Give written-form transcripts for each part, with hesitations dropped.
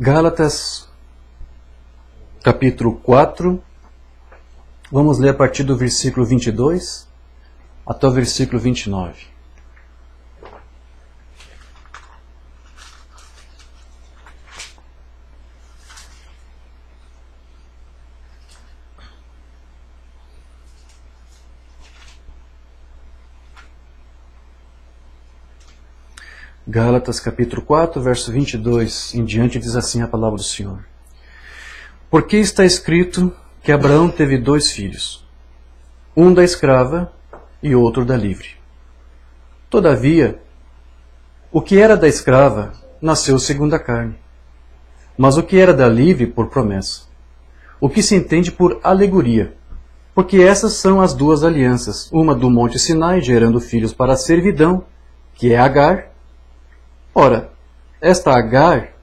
Gálatas, capítulo 4, vamos ler a partir do versículo 22 até o versículo 29. Gálatas capítulo 4, verso 22 em diante, diz assim a palavra do Senhor. Porque está escrito que Abraão teve 2 filhos, um da escrava e outro da livre. Todavia, o que era da escrava nasceu segundo a carne, mas o que era da livre por promessa. O que se entende por alegoria, porque essas são as 2 alianças, uma do monte Sinai gerando filhos para a servidão, que é Agar. Ora, esta Agar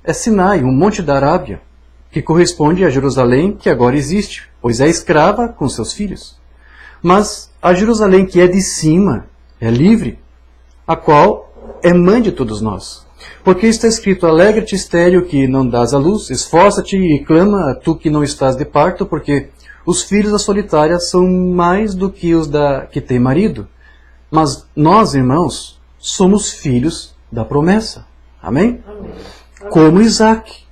é Sinai, um monte da Arábia, que corresponde a Jerusalém que agora existe, pois é escrava com seus filhos. Mas a Jerusalém que é de cima é livre, a qual é mãe de todos nós. Porque está escrito, alegra-te, estéril, que não dás à luz, esforça-te e clama, tu que não estás de parto, porque os filhos da solitária são mais do que os da que tem marido. Mas nós, irmãos, somos filhos da promessa. Amém? Amém. Como Isaque.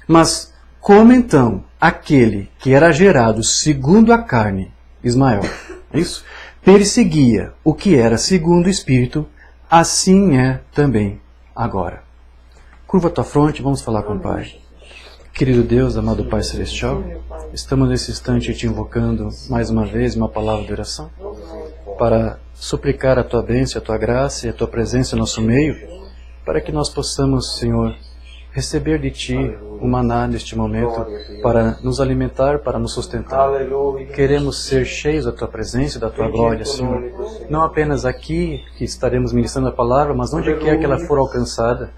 Mas como então aquele que era gerado segundo a carne, Ismael, isso, perseguia o que era segundo o Espírito, assim é também agora. Curva tua fronte, vamos falar com o Pai. Querido Deus, amado Pai Celestial, estamos nesse instante te invocando mais uma vez uma palavra de oração para suplicar a tua bênção, a tua graça e a tua presença no nosso meio, para que nós possamos, Senhor, receber de Ti o maná neste momento para nos alimentar, para nos sustentar. Queremos ser cheios da Tua presença e da Tua glória, Senhor. Não apenas aqui que estaremos ministrando a palavra, mas onde quer que ela for alcançada,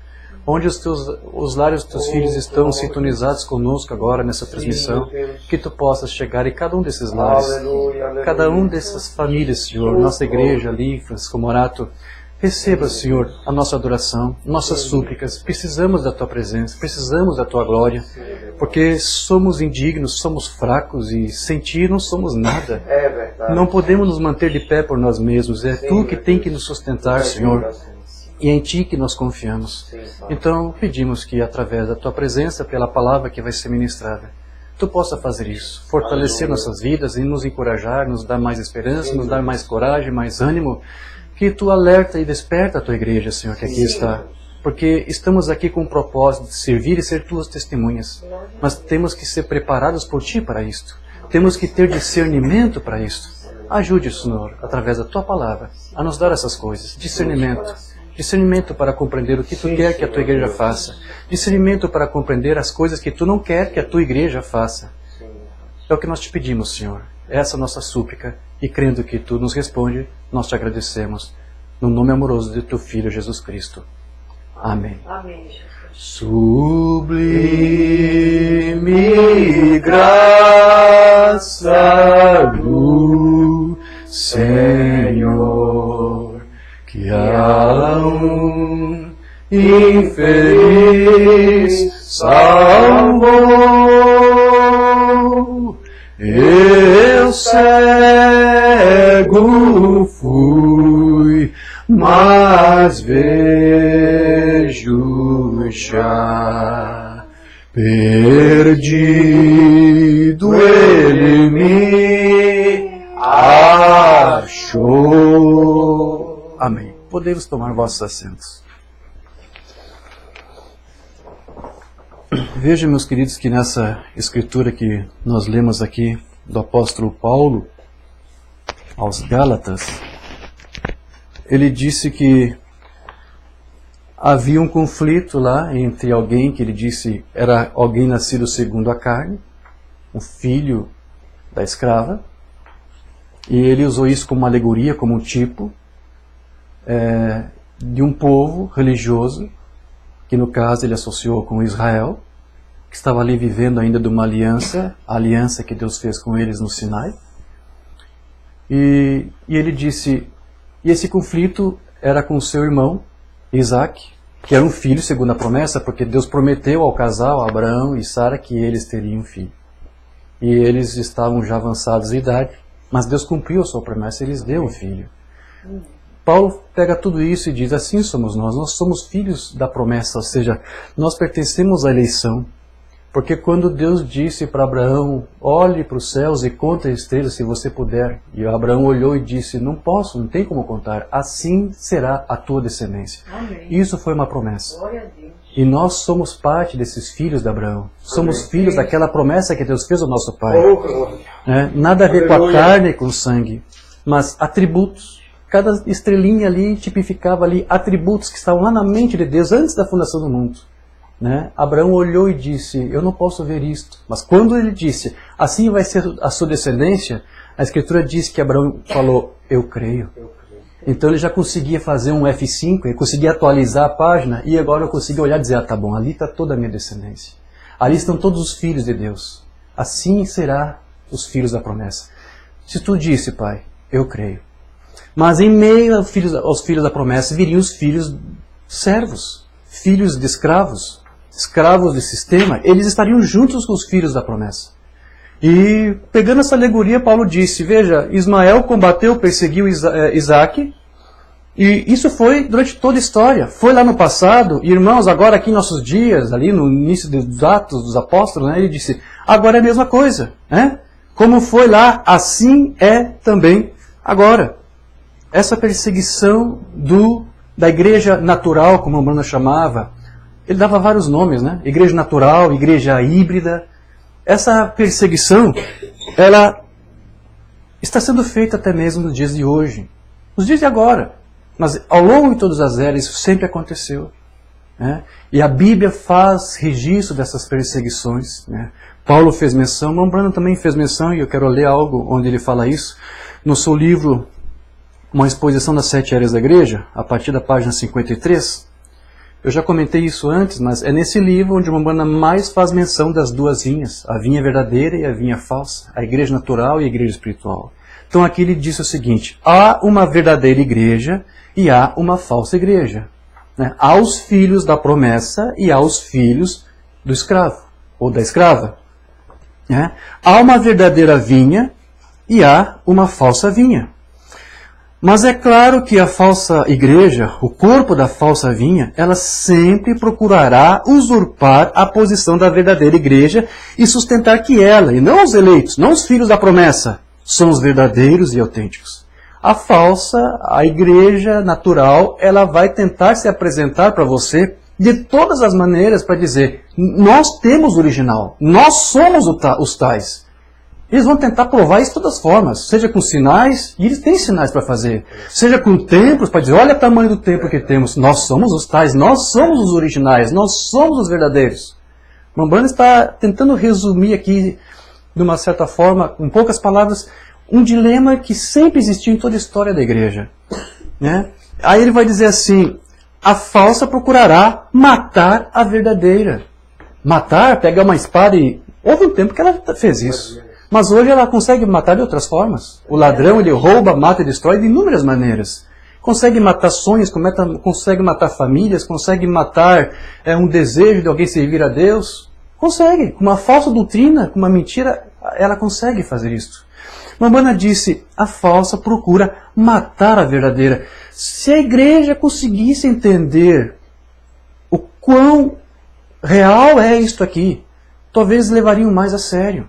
onde os lábios dos Teus filhos estão sintonizados conosco agora nessa transmissão, que Tu possas chegar em cada um desses lares, cada um dessas famílias, Senhor, nossa igreja ali, Francisco Morato. Receba, Senhor, a nossa adoração, nossas súplicas. Precisamos da Tua presença, precisamos da Tua glória, porque somos indignos, somos fracos e sem Ti não somos nada. Não podemos nos manter de pé por nós mesmos. É Tu que tem que nos sustentar, Senhor, e é em Ti que nós confiamos. Então, pedimos que, através da Tua presença, pela palavra que vai ser ministrada, Tu possa fazer isso, fortalecer nossas vidas e nos encorajar, nos dar mais esperança, nos dar mais coragem, mais ânimo, que Tu alerta e desperta a Tua igreja, Senhor, que aqui está. Porque estamos aqui com o propósito de servir e ser Tuas testemunhas. Mas temos que ser preparados por Ti para isto. Temos que ter discernimento para isto. Ajude, Senhor, através da Tua palavra, a nos dar essas coisas. Discernimento. Discernimento para compreender o que Tu quer que a Tua igreja faça. Discernimento para compreender as coisas que Tu não quer que a Tua igreja faça. É o que nós te pedimos, Senhor. Essa é a nossa súplica, e crendo que Tu nos responde, nós te agradecemos. No nome amoroso de Teu Filho, Jesus Cristo. Amém. Amém, Jesus. Sublime graça do Senhor, que a um infeliz salvou. Eu cego fui, mas vejo já. Perdido ele me achou. Amém. Podemos tomar vossos assentos. Vejam, meus queridos, que nessa escritura que nós lemos aqui do apóstolo Paulo aos Gálatas, ele disse que havia um conflito lá entre alguém que ele disse era alguém nascido segundo a carne, um filho da escrava, e ele usou isso como uma alegoria, como um tipo de um povo religioso, que no caso ele associou com Israel, que estava ali vivendo ainda de uma aliança, a aliança que Deus fez com eles no Sinai. E ele disse, e esse conflito era com seu irmão, Isaque, que era um filho segundo a promessa, porque Deus prometeu ao casal, Abraão e Sara, que eles teriam um filho. E eles estavam já avançados em idade, mas Deus cumpriu a sua promessa e lhes deu um filho. Paulo pega tudo isso e diz, assim somos nós somos filhos da promessa, ou seja, nós pertencemos à eleição. Porque quando Deus disse para Abraão, olhe para os céus e conte as estrelas se você puder, e Abraão olhou e disse, não posso, não tem como contar, assim será a tua descendência. Amém. Isso foi uma promessa. Glória a Deus. E nós somos parte desses filhos de Abraão. Somos filhos daquela promessa que Deus fez ao nosso pai. Nada a ver com a carne e com o sangue, mas atributos. Cada estrelinha ali tipificava ali atributos que estavam lá na mente de Deus antes da fundação do mundo. Abraão olhou e disse, eu não posso ver isto. Mas quando ele disse, assim vai ser a sua descendência, a Escritura diz que Abraão falou, eu creio. Então ele já conseguia fazer um F5, ele conseguia atualizar a página, e agora eu conseguia olhar e dizer, tá bom, ali está toda a minha descendência. Ali estão todos os filhos de Deus. Assim será os filhos da promessa. Se tu disse, pai, eu creio. Mas em meio aos filhos da promessa viriam os filhos servos, filhos de escravos, escravos de sistema, eles estariam juntos com os filhos da promessa. E pegando essa alegoria, Paulo disse, veja, Ismael combateu, perseguiu Isaac, e isso foi durante toda a história. Foi lá no passado, e irmãos, agora aqui em nossos dias, ali no início dos Atos dos Apóstolos, ele disse, agora é a mesma coisa. Como foi lá, assim é também agora. Essa perseguição da igreja natural, como o Bruno chamava, ele dava vários nomes, Igreja natural, igreja híbrida. Essa perseguição, ela está sendo feita até mesmo nos dias de hoje, nos dias de agora. Mas ao longo de todas as eras, isso sempre aconteceu. E a Bíblia faz registro dessas perseguições. Paulo fez menção, o Brandon também fez menção, e eu quero ler algo onde ele fala isso, no seu livro, Uma Exposição das 7 Eras da Igreja, a partir da página 53. Eu já comentei isso antes, mas é nesse livro onde o Umbanda mais faz menção das duas vinhas, a vinha verdadeira e a vinha falsa, a igreja natural e a igreja espiritual. Então aqui ele diz o seguinte, há uma verdadeira igreja e há uma falsa igreja. Há os filhos da promessa e há os filhos do escravo, ou da escrava. Há uma verdadeira vinha e há uma falsa vinha. Mas é claro que a falsa igreja, o corpo da falsa vinha, ela sempre procurará usurpar a posição da verdadeira igreja e sustentar que ela, e não os eleitos, não os filhos da promessa, são os verdadeiros e autênticos. A falsa, a igreja natural, ela vai tentar se apresentar para você de todas as maneiras para dizer, nós temos o original, nós somos os tais. Eles vão tentar provar isso de todas as formas, seja com sinais, e eles têm sinais para fazer, seja com templos, para dizer, olha o tamanho do templo que temos, nós somos os tais, nós somos os originais, nós somos os verdadeiros. O Umbanda está tentando resumir aqui, de uma certa forma, com poucas palavras, um dilema que sempre existiu em toda a história da igreja. Aí ele vai dizer assim, a falsa procurará matar a verdadeira. Matar, pegar uma espada e... Houve um tempo que ela fez isso. Mas hoje ela consegue matar de outras formas. O ladrão, ele rouba, mata e destrói de inúmeras maneiras. Consegue matar sonhos, consegue matar famílias, consegue matar um desejo de alguém servir a Deus. Consegue. Com uma falsa doutrina, com uma mentira, ela consegue fazer isso. Umbanda disse, a falsa procura matar a verdadeira. Se a igreja conseguisse entender o quão real é isto aqui, talvez levariam mais a sério.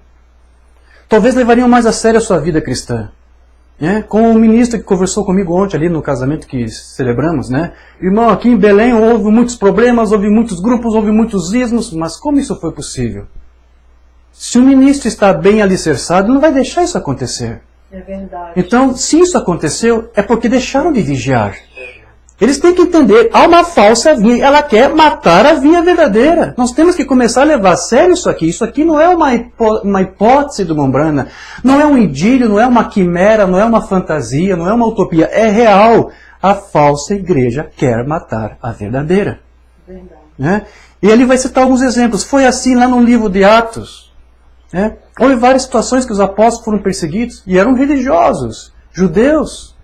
Talvez levariam mais a sério a sua vida cristã. Como o ministro que conversou comigo ontem ali no casamento que celebramos, Irmão, aqui em Belém houve muitos problemas, houve muitos grupos, houve muitos ismos, mas como isso foi possível? Se o ministro está bem alicerçado, não vai deixar isso acontecer. É verdade. Então, se isso aconteceu, é porque deixaram de vigiar. Eles têm que entender, há uma falsa vinha, ela quer matar a vinha verdadeira. Nós temos que começar a levar a sério isso aqui. Isso aqui não é uma hipótese do Umbanda, não é um idílio, não é uma quimera, não é uma fantasia, não é uma utopia, é real. A falsa igreja quer matar a verdadeira. Verdade. E ele vai citar alguns exemplos. Foi assim lá no livro de Atos. Houve várias situações que os apóstolos foram perseguidos e eram religiosos, judeus.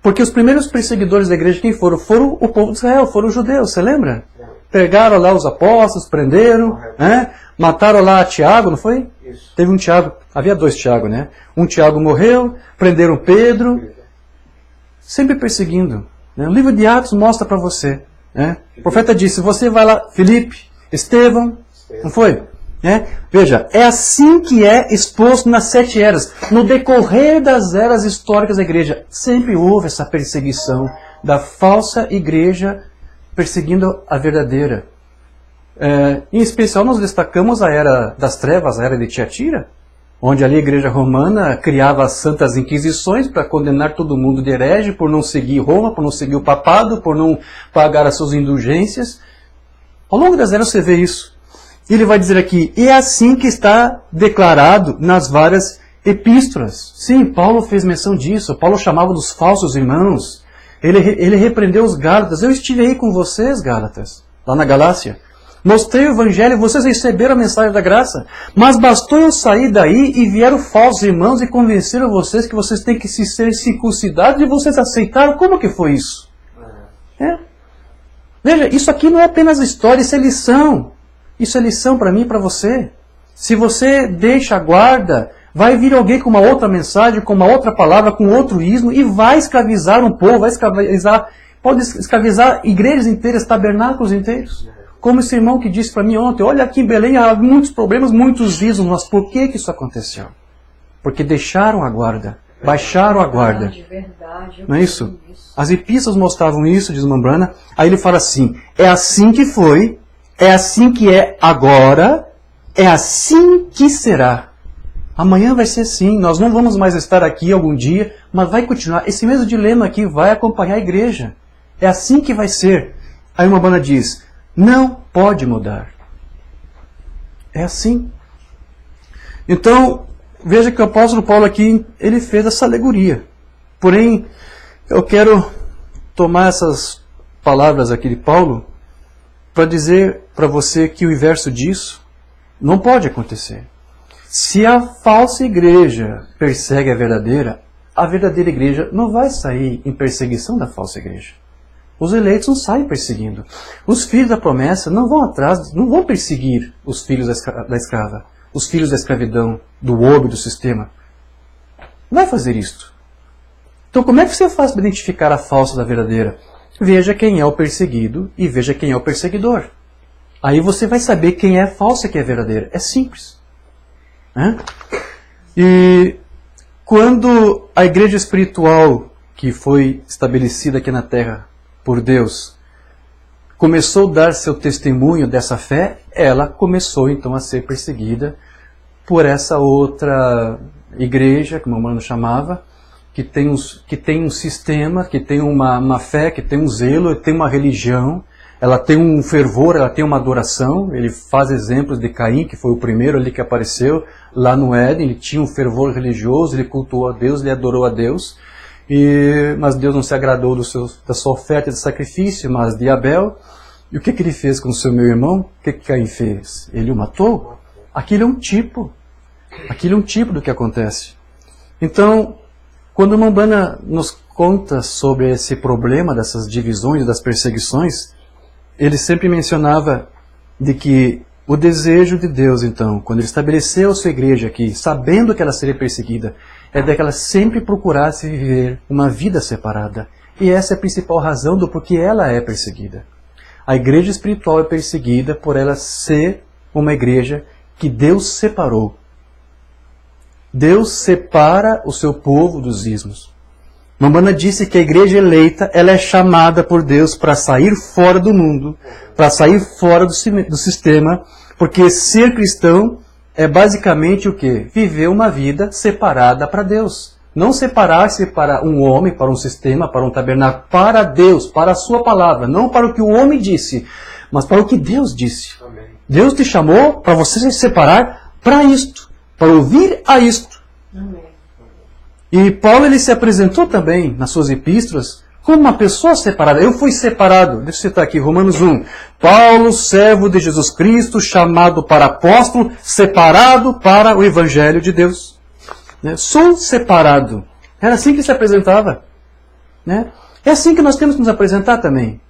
Porque os primeiros perseguidores da igreja, quem foram? Foram o povo de Israel, foram os judeus, você lembra? Pegaram lá os apóstolos, prenderam, mataram lá Tiago, não foi? Isso. Teve um Tiago, havia 2 Tiago, né? Um Tiago morreu, prenderam Pedro, sempre perseguindo. Né? O livro de Atos mostra para você. Né? O profeta disse, você vai lá, Filipe, Estevão, não foi? Veja, é assim que é exposto nas 7 eras. No decorrer das eras históricas da igreja, sempre houve essa perseguição da falsa igreja perseguindo a verdadeira. Em especial, nós destacamos a era das trevas, a era de Tiatira, onde ali a igreja romana criava as santas inquisições para condenar todo mundo de herege por não seguir Roma, por não seguir o papado, por não pagar as suas indulgências. Ao longo das eras você vê isso. Ele vai dizer aqui, e é assim que está declarado nas várias epístolas. Sim, Paulo fez menção disso. Paulo chamava dos falsos irmãos. Ele repreendeu os Gálatas. Eu estive aí com vocês, Gálatas, lá na Galácia. Mostrei o evangelho, vocês receberam a mensagem da graça. Mas bastou eu sair daí e vieram falsos irmãos e convenceram vocês que vocês têm que ser circuncidados e vocês aceitaram. Como que foi isso? Veja, isso aqui não é apenas história, isso é lição. Isso é lição para mim e para você. Se você deixa a guarda, vai vir alguém com uma outra mensagem, com uma outra palavra, com outro ismo e vai escravizar um povo, pode escravizar igrejas inteiras, tabernáculos inteiros. Como esse irmão que disse para mim ontem, olha aqui em Belém há muitos problemas, muitos ismos, mas por que isso aconteceu? Porque deixaram a guarda, baixaram a guarda. Verdade, não é isso? As epístolas mostravam isso, diz Mambrana. Aí ele fala assim, é assim que foi, é assim que é agora, é assim que será. Amanhã vai ser assim, nós não vamos mais estar aqui algum dia, mas vai continuar. Esse mesmo dilema aqui vai acompanhar a igreja. É assim que vai ser. Aí Mambrana diz, não pode mudar. É assim. Então, veja que o apóstolo Paulo aqui, ele fez essa alegoria. Porém, eu quero tomar essas palavras aqui de Paulo para dizer para você que o inverso disso não pode acontecer. Se a falsa igreja persegue a verdadeira igreja não vai sair em perseguição da falsa igreja. Os eleitos não saem perseguindo. Os filhos da promessa não vão atrás, não vão perseguir os filhos da escrava, os filhos da escravidão, do orbe, do sistema. Não vai fazer isto. Então como é que você faz para identificar a falsa da verdadeira? Veja quem é o perseguido e veja quem é o perseguidor. Aí você vai saber quem é a falsa e quem é a verdadeira. É simples. E quando a igreja espiritual que foi estabelecida aqui na terra por Deus começou a dar seu testemunho dessa fé, ela começou então a ser perseguida por essa outra igreja, como o mano chamava, que tem um sistema, que tem uma fé, que tem um zelo, tem uma religião, ela tem um fervor, ela tem uma adoração. Ele faz exemplos de Caim, que foi o primeiro ali que apareceu lá no Éden. Ele tinha um fervor religioso, ele cultuou a Deus, ele adorou a Deus. Mas Deus não se agradou da sua oferta de sacrifício, mas de Abel. E o que ele fez com o seu meu irmão? O que Caim fez? Ele o matou? Aquilo é um tipo do que acontece. Então, quando Mambrana nos conta sobre esse problema dessas divisões, das perseguições, ele sempre mencionava de que o desejo de Deus, então, quando ele estabeleceu a sua igreja aqui, sabendo que ela seria perseguida, é de que ela sempre procurasse viver uma vida separada. E essa é a principal razão do porquê ela é perseguida. A igreja espiritual é perseguida por ela ser uma igreja que Deus separou. Deus separa o seu povo dos ismos. Mambrana disse que a igreja eleita ela é chamada por Deus para sair fora do mundo, para sair fora do sistema, porque ser cristão é basicamente o quê? Viver uma vida separada para Deus. Não separar-se para um homem, para um sistema, para um tabernáculo, para Deus, para a sua palavra, não para o que o homem disse, mas para o que Deus disse. Amém. Deus te chamou para você se separar para isto, para ouvir a isto. Amém. E Paulo ele se apresentou também nas suas epístolas como uma pessoa separada. Eu fui separado, deixa eu citar aqui, Romanos 1. Paulo, servo de Jesus Cristo, chamado para apóstolo, separado para o Evangelho de Deus. Sou separado. Era assim que se apresentava. Né? É assim que nós temos que nos apresentar também.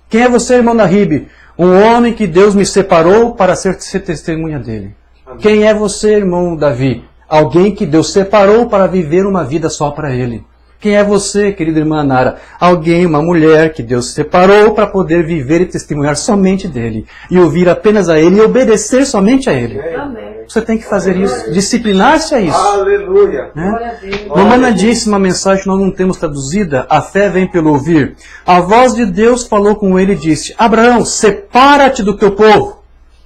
Quem é você, irmão Nahib? Um homem que Deus me separou para ser testemunha dele. Amém. Quem é você, irmão Davi? Alguém que Deus separou para viver uma vida só para ele. Quem é você, querida irmã Nara? Alguém, uma mulher que Deus separou para poder viver e testemunhar somente dele. E ouvir apenas a ele e obedecer somente a ele. Amém. Você tem que fazer isso, disciplinar-se a isso. Aleluia. Né? Romana disse uma mensagem que nós não temos traduzida, a fé vem pelo ouvir. A voz de Deus falou com ele e disse, Abraão, separa-te do teu povo.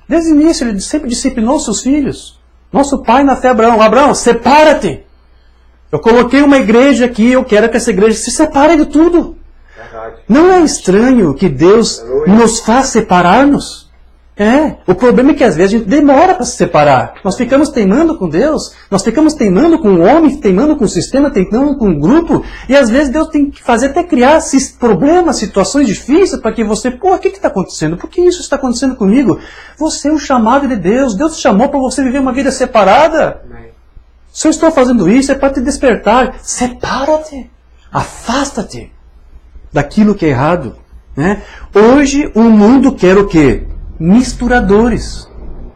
Desde o início ele sempre disciplinou seus filhos. Nosso pai na fé, Abraão, Abraão, separa-te. Eu coloquei uma igreja aqui, eu quero que essa igreja se separe de tudo. Verdade. Não é estranho que Deus nos faz separar-nos? O problema é que às vezes a gente demora para se separar. Nós ficamos teimando com Deus, nós ficamos teimando com o homem, teimando com o sistema, teimando com o grupo, e às vezes Deus tem que fazer até criar problemas, situações difíceis para que você, o que está acontecendo? Por que isso está acontecendo comigo? Você é um chamado de Deus, Deus te chamou para você viver uma vida separada. Se eu estou fazendo isso é para te despertar. Separa-te, afasta-te daquilo que é errado. Né? Hoje o mundo quer o quê? Misturadores.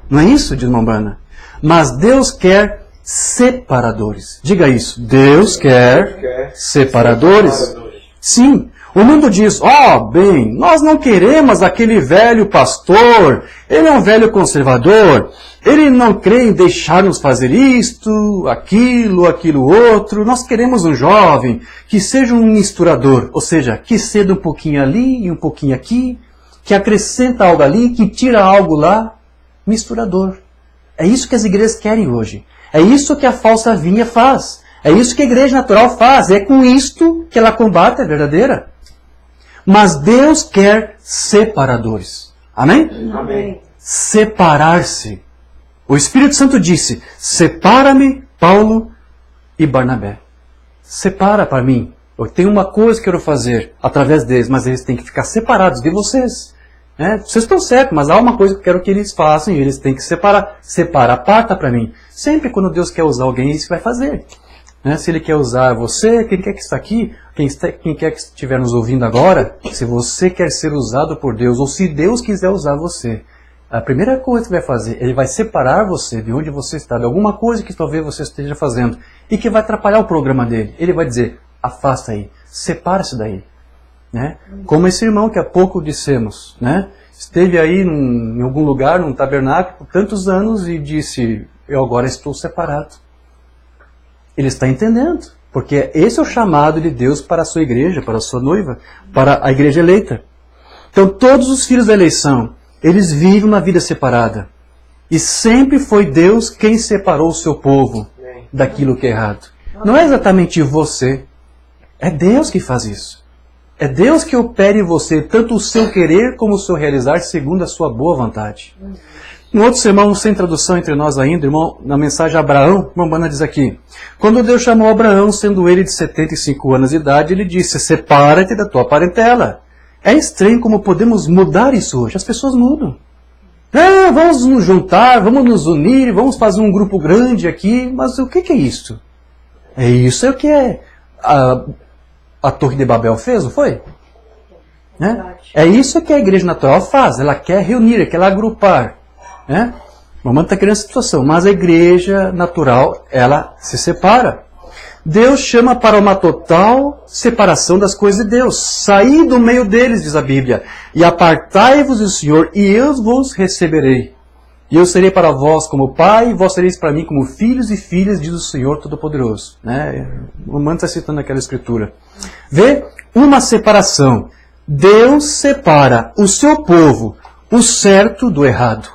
Não é isso, diz Mombana? Mas Deus quer separadores. Diga isso. Deus quer separadores. Sim. O mundo diz, bem, nós não queremos aquele velho pastor, ele é um velho conservador, ele não crê em deixar-nos fazer isto, aquilo outro, nós queremos um jovem que seja um misturador, ou seja, que ceda um pouquinho ali e um pouquinho aqui, que acrescenta algo ali, que tira algo lá, misturador. É isso que as igrejas querem hoje. É isso que a falsa vinha faz. É isso que a igreja natural faz. É com isto que ela combate a verdadeira. Mas Deus quer separadores. Amém? Amém. Separar-se. O Espírito Santo disse, separa-me, Paulo e Barnabé. Separa para mim. Eu tenho uma coisa que quero fazer através deles, mas eles têm que ficar separados de vocês. Vocês estão certos, mas há uma coisa que eu quero que eles façam e eles têm que separar. Separa, aparta para mim. Sempre quando Deus quer usar alguém, isso vai fazer. Se Ele quer usar você, quem quer que está aqui, quem quer que estiver nos ouvindo agora, se você quer ser usado por Deus, ou se Deus quiser usar você, a primeira coisa que vai fazer, Ele vai separar você de onde você está, de alguma coisa que talvez você esteja fazendo, e que vai atrapalhar o programa dele. Ele vai dizer, afasta aí, separa-se daí. Como esse irmão que há pouco dissemos, esteve aí em algum lugar, num tabernáculo, por tantos anos e disse, eu agora estou separado. Ele está entendendo, porque esse é o chamado de Deus para a sua igreja, para a sua noiva, para a igreja eleita. Então todos os filhos da eleição, eles vivem uma vida separada. E sempre foi Deus quem separou o seu povo daquilo que é errado. Não é exatamente você, é Deus que faz isso. É Deus que opera em você tanto o seu querer como o seu realizar segundo a sua boa vontade. Um outro sermão sem tradução entre nós ainda, irmão, na mensagem a Abraão, irmão Bana diz aqui, quando Deus chamou Abraão, sendo ele de 75 anos de idade, ele disse, separa-te da tua parentela. É estranho como podemos mudar isso hoje. As pessoas mudam. Vamos nos juntar, vamos nos unir, vamos fazer um grupo grande aqui, mas o que é isso? Isso é o que a Torre de Babel fez, não foi? É isso que a igreja natural faz, ela quer reunir, ela quer agrupar. O mamãe está criando essa situação, mas a igreja natural, ela se separa. Deus chama para uma total separação das coisas de Deus. Saí do meio deles, diz a Bíblia, e apartai-vos do Senhor, e eu vos receberei. E eu serei para vós como pai, e vós sereis para mim como filhos e filhas, diz o Senhor Todo-Poderoso. O mamãe está citando aquela escritura. Vê? Uma separação. Deus separa o seu povo, o certo do errado.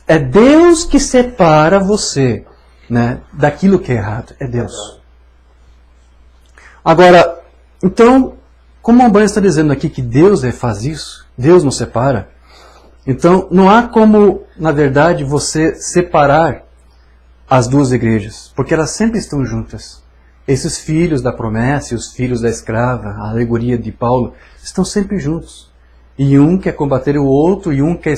É Deus que separa você daquilo que é errado. É Deus. Agora, então, como a Bíblia está dizendo aqui que Deus faz isso, Deus nos separa, então não há como, na verdade, você separar as duas igrejas, porque elas sempre estão juntas. Esses filhos da promessa e os filhos da escrava, a alegoria de Paulo, estão sempre juntos. E um quer combater o outro, e um quer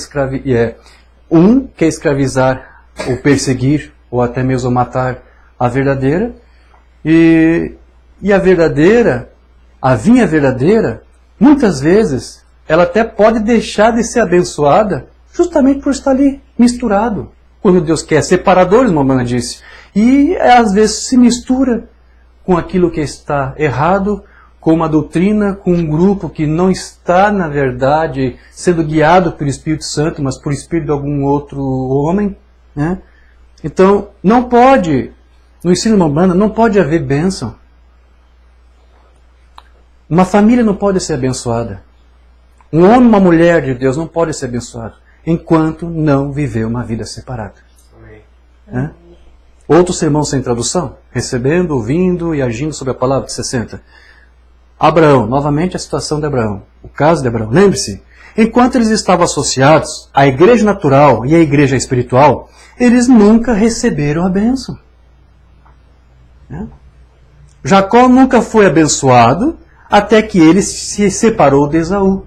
escravizar ou perseguir, ou até mesmo matar a verdadeira. E a verdadeira a vinha verdadeira, muitas vezes, ela até pode deixar de ser abençoada justamente por estar ali misturado. Quando Deus quer separadores, mamãe disse. E às vezes se mistura com aquilo que está errado, com uma doutrina, com um grupo que não está, na verdade, sendo guiado pelo Espírito Santo, mas por espírito de algum outro homem. Né? Então, não pode, no ensino mamãe, não pode haver bênção. Uma família não pode ser abençoada. Um homem, uma mulher de Deus não pode ser abençoado enquanto não viver uma vida separada. Amém. Outro sermão sem tradução? Recebendo, ouvindo e agindo sobre a palavra de 60. Abraão, novamente a situação de Abraão. O caso de Abraão. Lembre-se, enquanto eles estavam associados à igreja natural e à igreja espiritual, eles nunca receberam a bênção. Jacó nunca foi abençoado até que ele se separou de Esaú.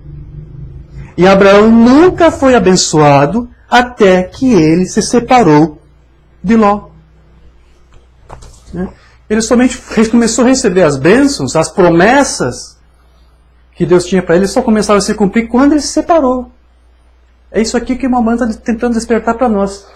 E Abraão nunca foi abençoado até que ele se separou de Ló. Ele somente começou a receber as bênçãos, as promessas que Deus tinha para ele, só começaram a se cumprir quando ele se separou. É isso aqui que o mamãe está tentando despertar para nós.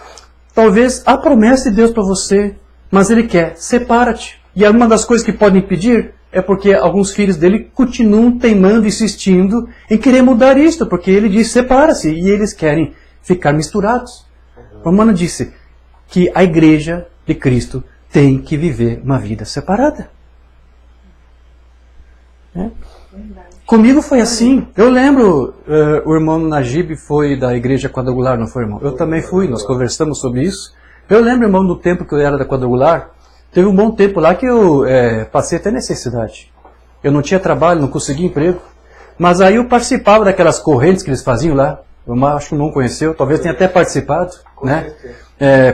Talvez há promessa de Deus para você, mas Ele quer, separa-te. E uma das coisas que pode impedir é porque alguns filhos dele continuam teimando, insistindo em querer mudar isto, porque ele diz, separa-se, e eles querem ficar misturados. Romano disse que a igreja de Cristo tem que viver uma vida separada. Comigo foi assim. Eu lembro, o irmão Najib foi da igreja quadrangular, não foi, irmão? Eu também fui, nós conversamos sobre isso. Eu lembro, irmão, do tempo que eu era da quadrangular, teve um bom tempo lá que eu passei até necessidade. Eu não tinha trabalho, não conseguia emprego. Mas aí eu participava daquelas correntes que eles faziam lá. Eu acho que não conheceu, talvez tenha até participado. Né?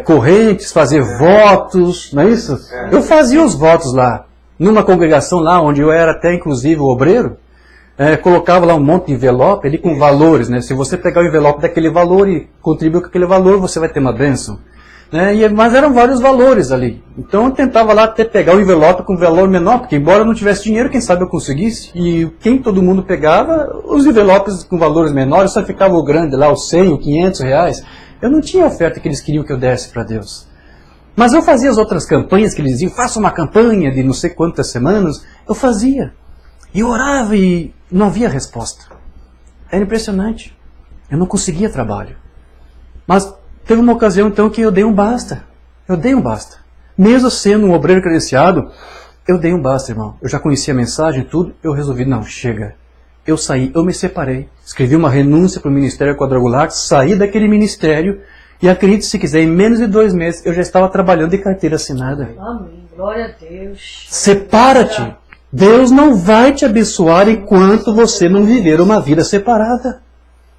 Correntes, fazer votos, não é isso? Eu fazia os votos lá. Numa congregação lá, onde eu era até inclusive o obreiro, colocava lá um monte de envelope ali com valores. Né? Se você pegar o envelope daquele valor e contribuir com aquele valor, você vai ter uma bênção. Mas eram vários valores ali. Então eu tentava lá até pegar o envelope com valor menor, porque embora eu não tivesse dinheiro, quem sabe eu conseguisse. E quem todo mundo pegava, os envelopes com valores menores, só ficava o grande lá, os 100, os 500 reais. Eu não tinha a oferta que eles queriam que eu desse para Deus. Mas eu fazia as outras campanhas que eles diziam, faça uma campanha de não sei quantas semanas. Eu fazia. E eu orava e não havia resposta. Era impressionante. Eu não conseguia trabalho. Mas teve uma ocasião, então, que eu dei um basta. Eu dei um basta. Mesmo sendo um obreiro credenciado, eu dei um basta, irmão. Eu já conhecia a mensagem, tudo. Eu resolvi, não, chega. Eu saí, eu me separei. Escrevi uma renúncia para o Ministério Quadrangular, saí daquele ministério e acredite se quiser, em menos de 2 meses, eu já estava trabalhando de carteira assinada. Amém. Glória a Deus. Separa-te. Deus não vai te abençoar enquanto você não viver uma vida separada.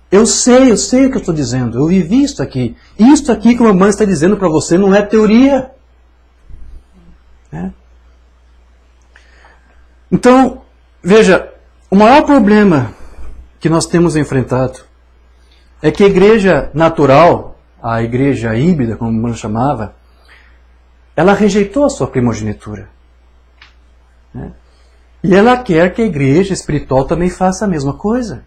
Eu sei o que eu estou dizendo. Eu vivi isso aqui. Isso aqui que a mamãe está dizendo para você não é teoria. Então, veja, o maior problema que nós temos enfrentado é que a igreja natural, a igreja híbrida, como a mamãe chamava, ela rejeitou a sua primogenitura. E ela quer que a igreja espiritual também faça a mesma coisa.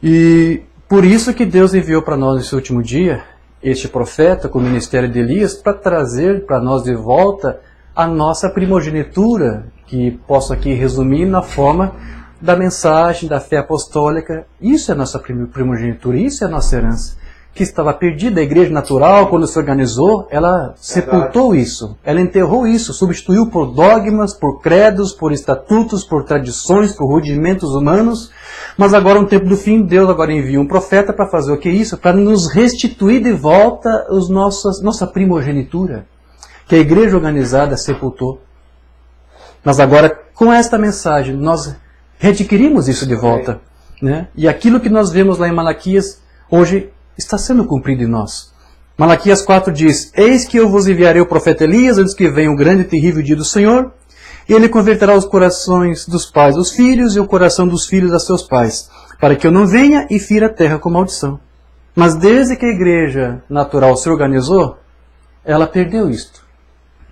E por isso que Deus enviou para nós nesse último dia, este profeta com o ministério de Elias, para trazer para nós de volta a nossa primogenitura, que posso aqui resumir na forma da mensagem, da fé apostólica. Isso é a nossa primogenitura, isso é a nossa herança. Que estava perdida, a igreja natural, quando se organizou, ela sepultou isso, ela enterrou isso, substituiu por dogmas, por credos, por estatutos, por tradições, por rudimentos humanos. Mas agora, no tempo do fim, Deus agora envia um profeta para fazer o que é isso? Para nos restituir de volta nossa primogenitura, que a igreja organizada sepultou. Mas agora, com esta mensagem, nós readquirimos isso de volta. Né? E aquilo que nós vemos lá em Malaquias, hoje está sendo cumprido em nós. Malaquias 4 diz, eis que eu vos enviarei o profeta Elias, antes que venha o grande e terrível dia do Senhor, e ele converterá os corações dos pais dos filhos e o coração dos filhos a seus pais, para que eu não venha e fira a terra com maldição. Mas desde que a igreja natural se organizou, ela perdeu isto.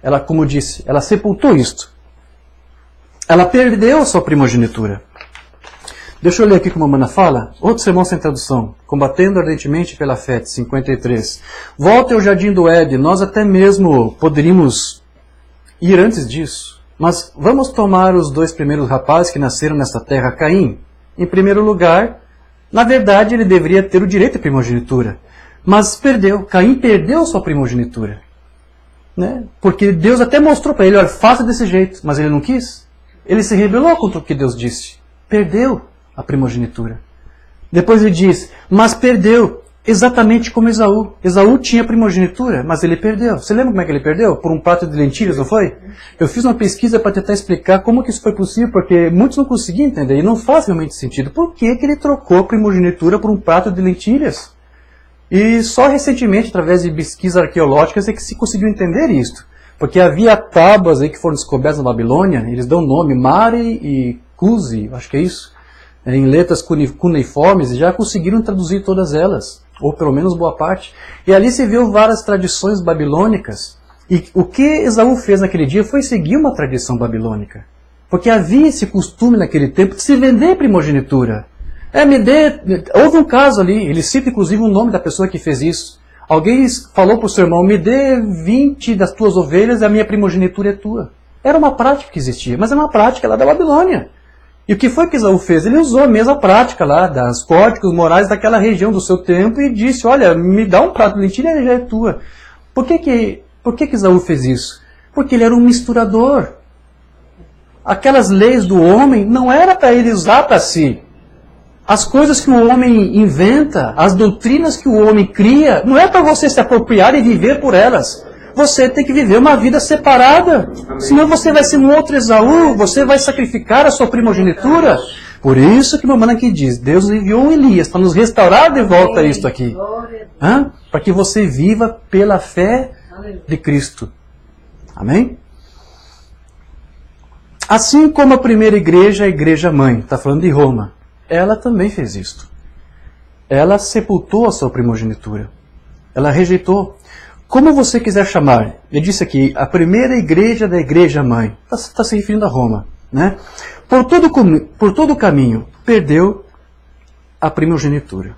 Ela, como disse, ela sepultou isto. ela perdeu a sua primogenitura. Deixa eu ler aqui como a Mana fala. Outro sermão sem tradução. Combatendo ardentemente pela fé, 53. Volta ao jardim do Éden. Nós até mesmo poderíamos ir antes disso. Mas vamos tomar os 2 primeiros rapazes que nasceram nesta terra, Caim. Em primeiro lugar, na verdade ele deveria ter o direito à primogenitura. Mas perdeu. Caim perdeu sua primogenitura. Né? Porque Deus até mostrou para ele, olha, faça desse jeito. Mas ele não quis. Ele se rebelou contra o que Deus disse. Perdeu a primogenitura. Depois ele diz, mas perdeu exatamente como Esaú. Esaú tinha primogenitura, mas ele perdeu. Você lembra como é que ele perdeu? Por um prato de lentilhas, não foi? Eu fiz uma pesquisa para tentar explicar como que isso foi possível, porque muitos não conseguiam entender, e não faz realmente sentido. Por que que ele trocou a primogenitura por um prato de lentilhas? E só recentemente, através de pesquisas arqueológicas, é que se conseguiu entender isso. Porque havia tábuas aí que foram descobertas na Babilônia, eles dão nome, Mari e Cusi, acho que é isso, em letras cuneiformes, e já conseguiram traduzir todas elas, ou pelo menos boa parte. E ali se viu várias tradições babilônicas. E o que Esaú fez naquele dia foi seguir uma tradição babilônica. Porque havia esse costume naquele tempo de se vender primogenitura. Houve um caso ali, ele cita inclusive o nome da pessoa que fez isso. Alguém falou para o seu irmão, me dê 20 das tuas ovelhas e a minha primogenitura é tua. Era uma prática que existia, mas era uma prática lá da Babilônia. E o que foi que Esaú fez? Ele usou a mesma prática lá, das códigos morais daquela região do seu tempo e disse, olha, me dá um prato de lentilha e já é tua. Por que Esaú fez isso? Porque ele era um misturador. Aquelas leis do homem não era para ele usar para si. As coisas que o homem inventa, as doutrinas que o homem cria, não é para você se apropriar e viver por elas. Você tem que viver uma vida separada. Senão você vai ser um outro Esaú, você vai sacrificar a sua primogenitura. Por isso que mamãe aqui diz, Deus enviou um Elias para nos restaurar de volta isto aqui. Para que você viva pela fé de Cristo. Amém? Assim como a primeira igreja, a igreja mãe, está falando de Roma, ela também fez isto. Ela sepultou a sua primogenitura. Ela rejeitou. Como você quiser chamar, ele disse aqui, a primeira igreja da igreja mãe, está se referindo a Roma, né? Por todo o caminho, perdeu a primogenitura.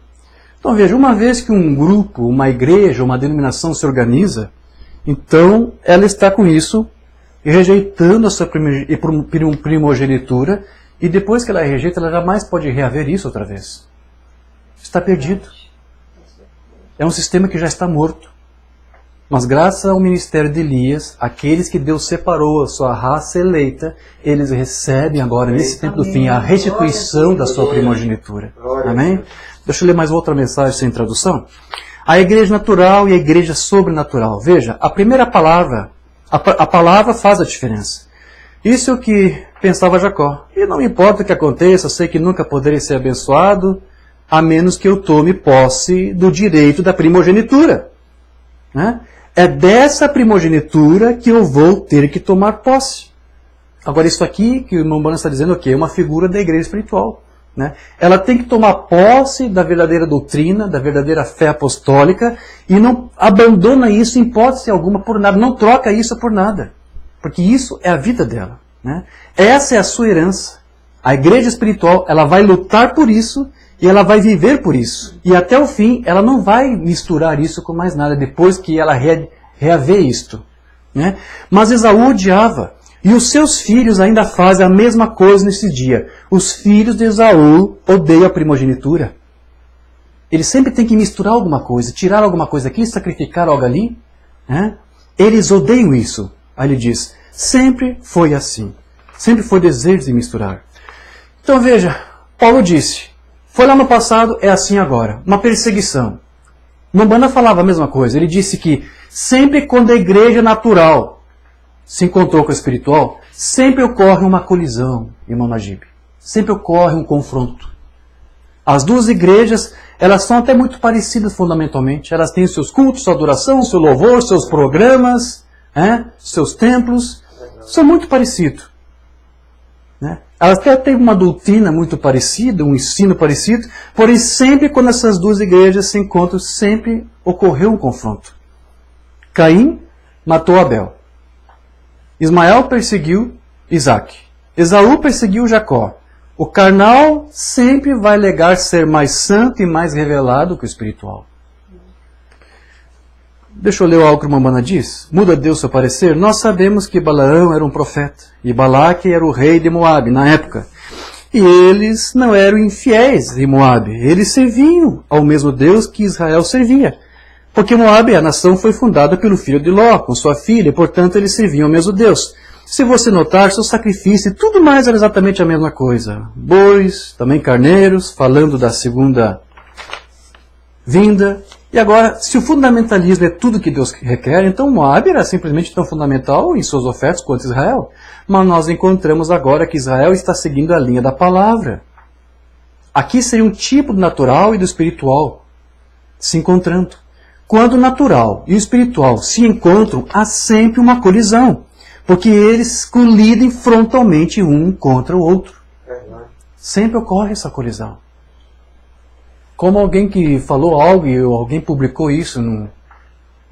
Então veja, uma vez que um grupo, uma igreja, uma denominação se organiza, então ela está com isso, rejeitando a sua primogenitura, e depois que ela rejeita, ela jamais pode reaver isso outra vez. Está perdido. É um sistema que já está morto. Mas graças ao ministério de Elias, aqueles que Deus separou, a sua raça eleita, eles recebem agora, nesse tempo do fim, a restituição da sua primogenitura. Amém? Deixa eu ler mais outra mensagem sem tradução. A igreja natural e a igreja sobrenatural. Veja, a primeira palavra, a palavra faz a diferença. Isso é o que pensava Jacó. E não importa o que aconteça, eu sei que nunca poderei ser abençoado, a menos que eu tome posse do direito da primogenitura. Né? É dessa primogenitura que eu vou ter que tomar posse. Agora, isso aqui que o irmão Bana está dizendo, é uma figura da igreja espiritual. Né? Ela tem que tomar posse da verdadeira doutrina, da verdadeira fé apostólica, e não abandona isso em hipótese alguma por nada, não troca isso por nada. Porque isso é a vida dela. Né? Essa é a sua herança. A igreja espiritual, ela vai lutar por isso, e ela vai viver por isso. E até o fim, ela não vai misturar isso com mais nada, depois que ela reaver isto. Né? Mas Esaú odiava. E os seus filhos ainda fazem a mesma coisa nesse dia. Os filhos de Esaú odeiam a primogenitura. Eles sempre têm que misturar alguma coisa, tirar alguma coisa aqui, sacrificar algo ali. Né? Eles odeiam isso. Aí ele diz, sempre foi assim. Sempre foi desejo de misturar. Então veja, Paulo disse, foi lá no passado, é assim agora. Uma perseguição. Mombana falava a mesma coisa. Ele disse que sempre quando a igreja natural se encontrou com a espiritual, sempre ocorre uma colisão, irmão Najib. Sempre ocorre um confronto. As duas igrejas, elas são até muito parecidas fundamentalmente. Elas têm seus cultos, sua adoração, seu louvor, seus programas, seus templos. São muito parecidos. Né? Elas até têm uma doutrina muito parecida, um ensino parecido, porém sempre quando essas duas igrejas se encontram, sempre ocorreu um confronto. Caim matou Abel. Ismael perseguiu Isaac. Esaú perseguiu Jacó. O carnal sempre vai alegar ser mais santo e mais revelado que o espiritual. Deixa eu ler algo que o Mambana diz. Muda Deus seu parecer? Nós sabemos que Balaão era um profeta e Balaque era o rei de Moabe na época. E eles não eram infiéis em Moabe. Eles serviam ao mesmo Deus que Israel servia. Porque Moabe, a nação, foi fundada pelo filho de Ló, com sua filha, e portanto eles serviam ao mesmo Deus. Se você notar, seu sacrifício e tudo mais era exatamente a mesma coisa. Bois, também carneiros, falando da segunda vinda. E agora, se o fundamentalismo é tudo que Deus requer, então Moabe era simplesmente tão fundamental em suas ofertas quanto Israel. Mas nós encontramos agora que Israel está seguindo a linha da palavra. Aqui seria um tipo do natural e do espiritual se encontrando. Quando o natural e o espiritual se encontram, há sempre uma colisão. Porque eles colidem frontalmente um contra o outro. Sempre ocorre essa colisão. Como alguém que falou algo e alguém publicou isso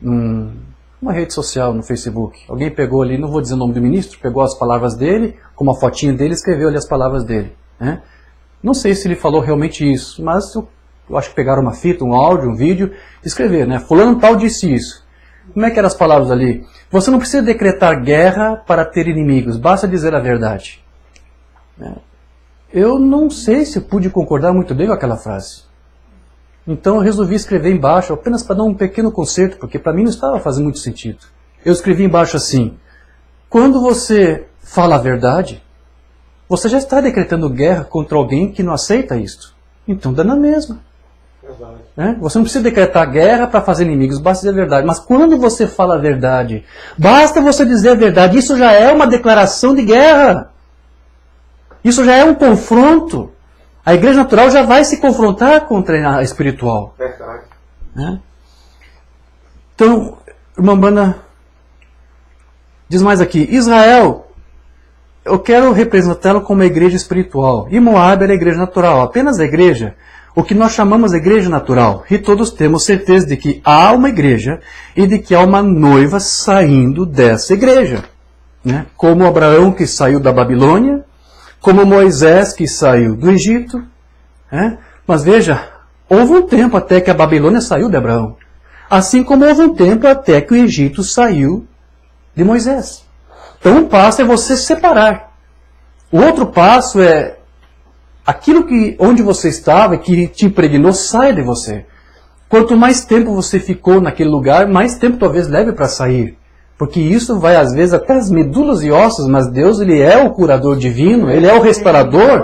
numa rede social, no Facebook. Alguém pegou ali, não vou dizer o nome do ministro, pegou as palavras dele, com uma fotinha dele, escreveu ali as palavras dele. Né? Não sei se ele falou realmente isso, mas eu acho que pegaram uma fita, um áudio, um vídeo, e escrever, né? Fulano tal disse isso. Como é que eram as palavras ali? Você não precisa decretar guerra para ter inimigos, basta dizer a verdade. Eu não sei se eu pude concordar muito bem com aquela frase. Então eu resolvi escrever embaixo, apenas para dar um pequeno conserto, porque para mim não estava fazendo muito sentido. Eu escrevi embaixo assim: quando você fala a verdade, você já está decretando guerra contra alguém que não aceita isto. Então dá na mesma. Você não precisa decretar guerra para fazer inimigos, basta dizer a verdade. Mas quando você fala a verdade, basta você dizer a verdade, isso já é uma declaração de guerra. Isso já é um confronto. A igreja natural já vai se confrontar contra a espiritual. Verdade. Então, o Mambana diz mais aqui: Israel, eu quero representá-lo como uma igreja espiritual. E Moabe era a igreja natural, apenas a igreja. O que nós chamamos de igreja natural. E todos temos certeza de que há uma igreja e de que há uma noiva saindo dessa igreja. Né? Como Abraão que saiu da Babilônia, como Moisés que saiu do Egito. Mas veja, houve um tempo até que a Babilônia saiu de Abraão. Assim como houve um tempo até que o Egito saiu de Moisés. Então um passo é você se separar. O outro passo é aquilo onde você estava, que te impregnou, sai de você. Quanto mais tempo você ficou naquele lugar, mais tempo talvez leve para sair. Porque isso vai às vezes até as medulas e ossos, mas Deus, Ele é o curador divino, Ele é o restaurador.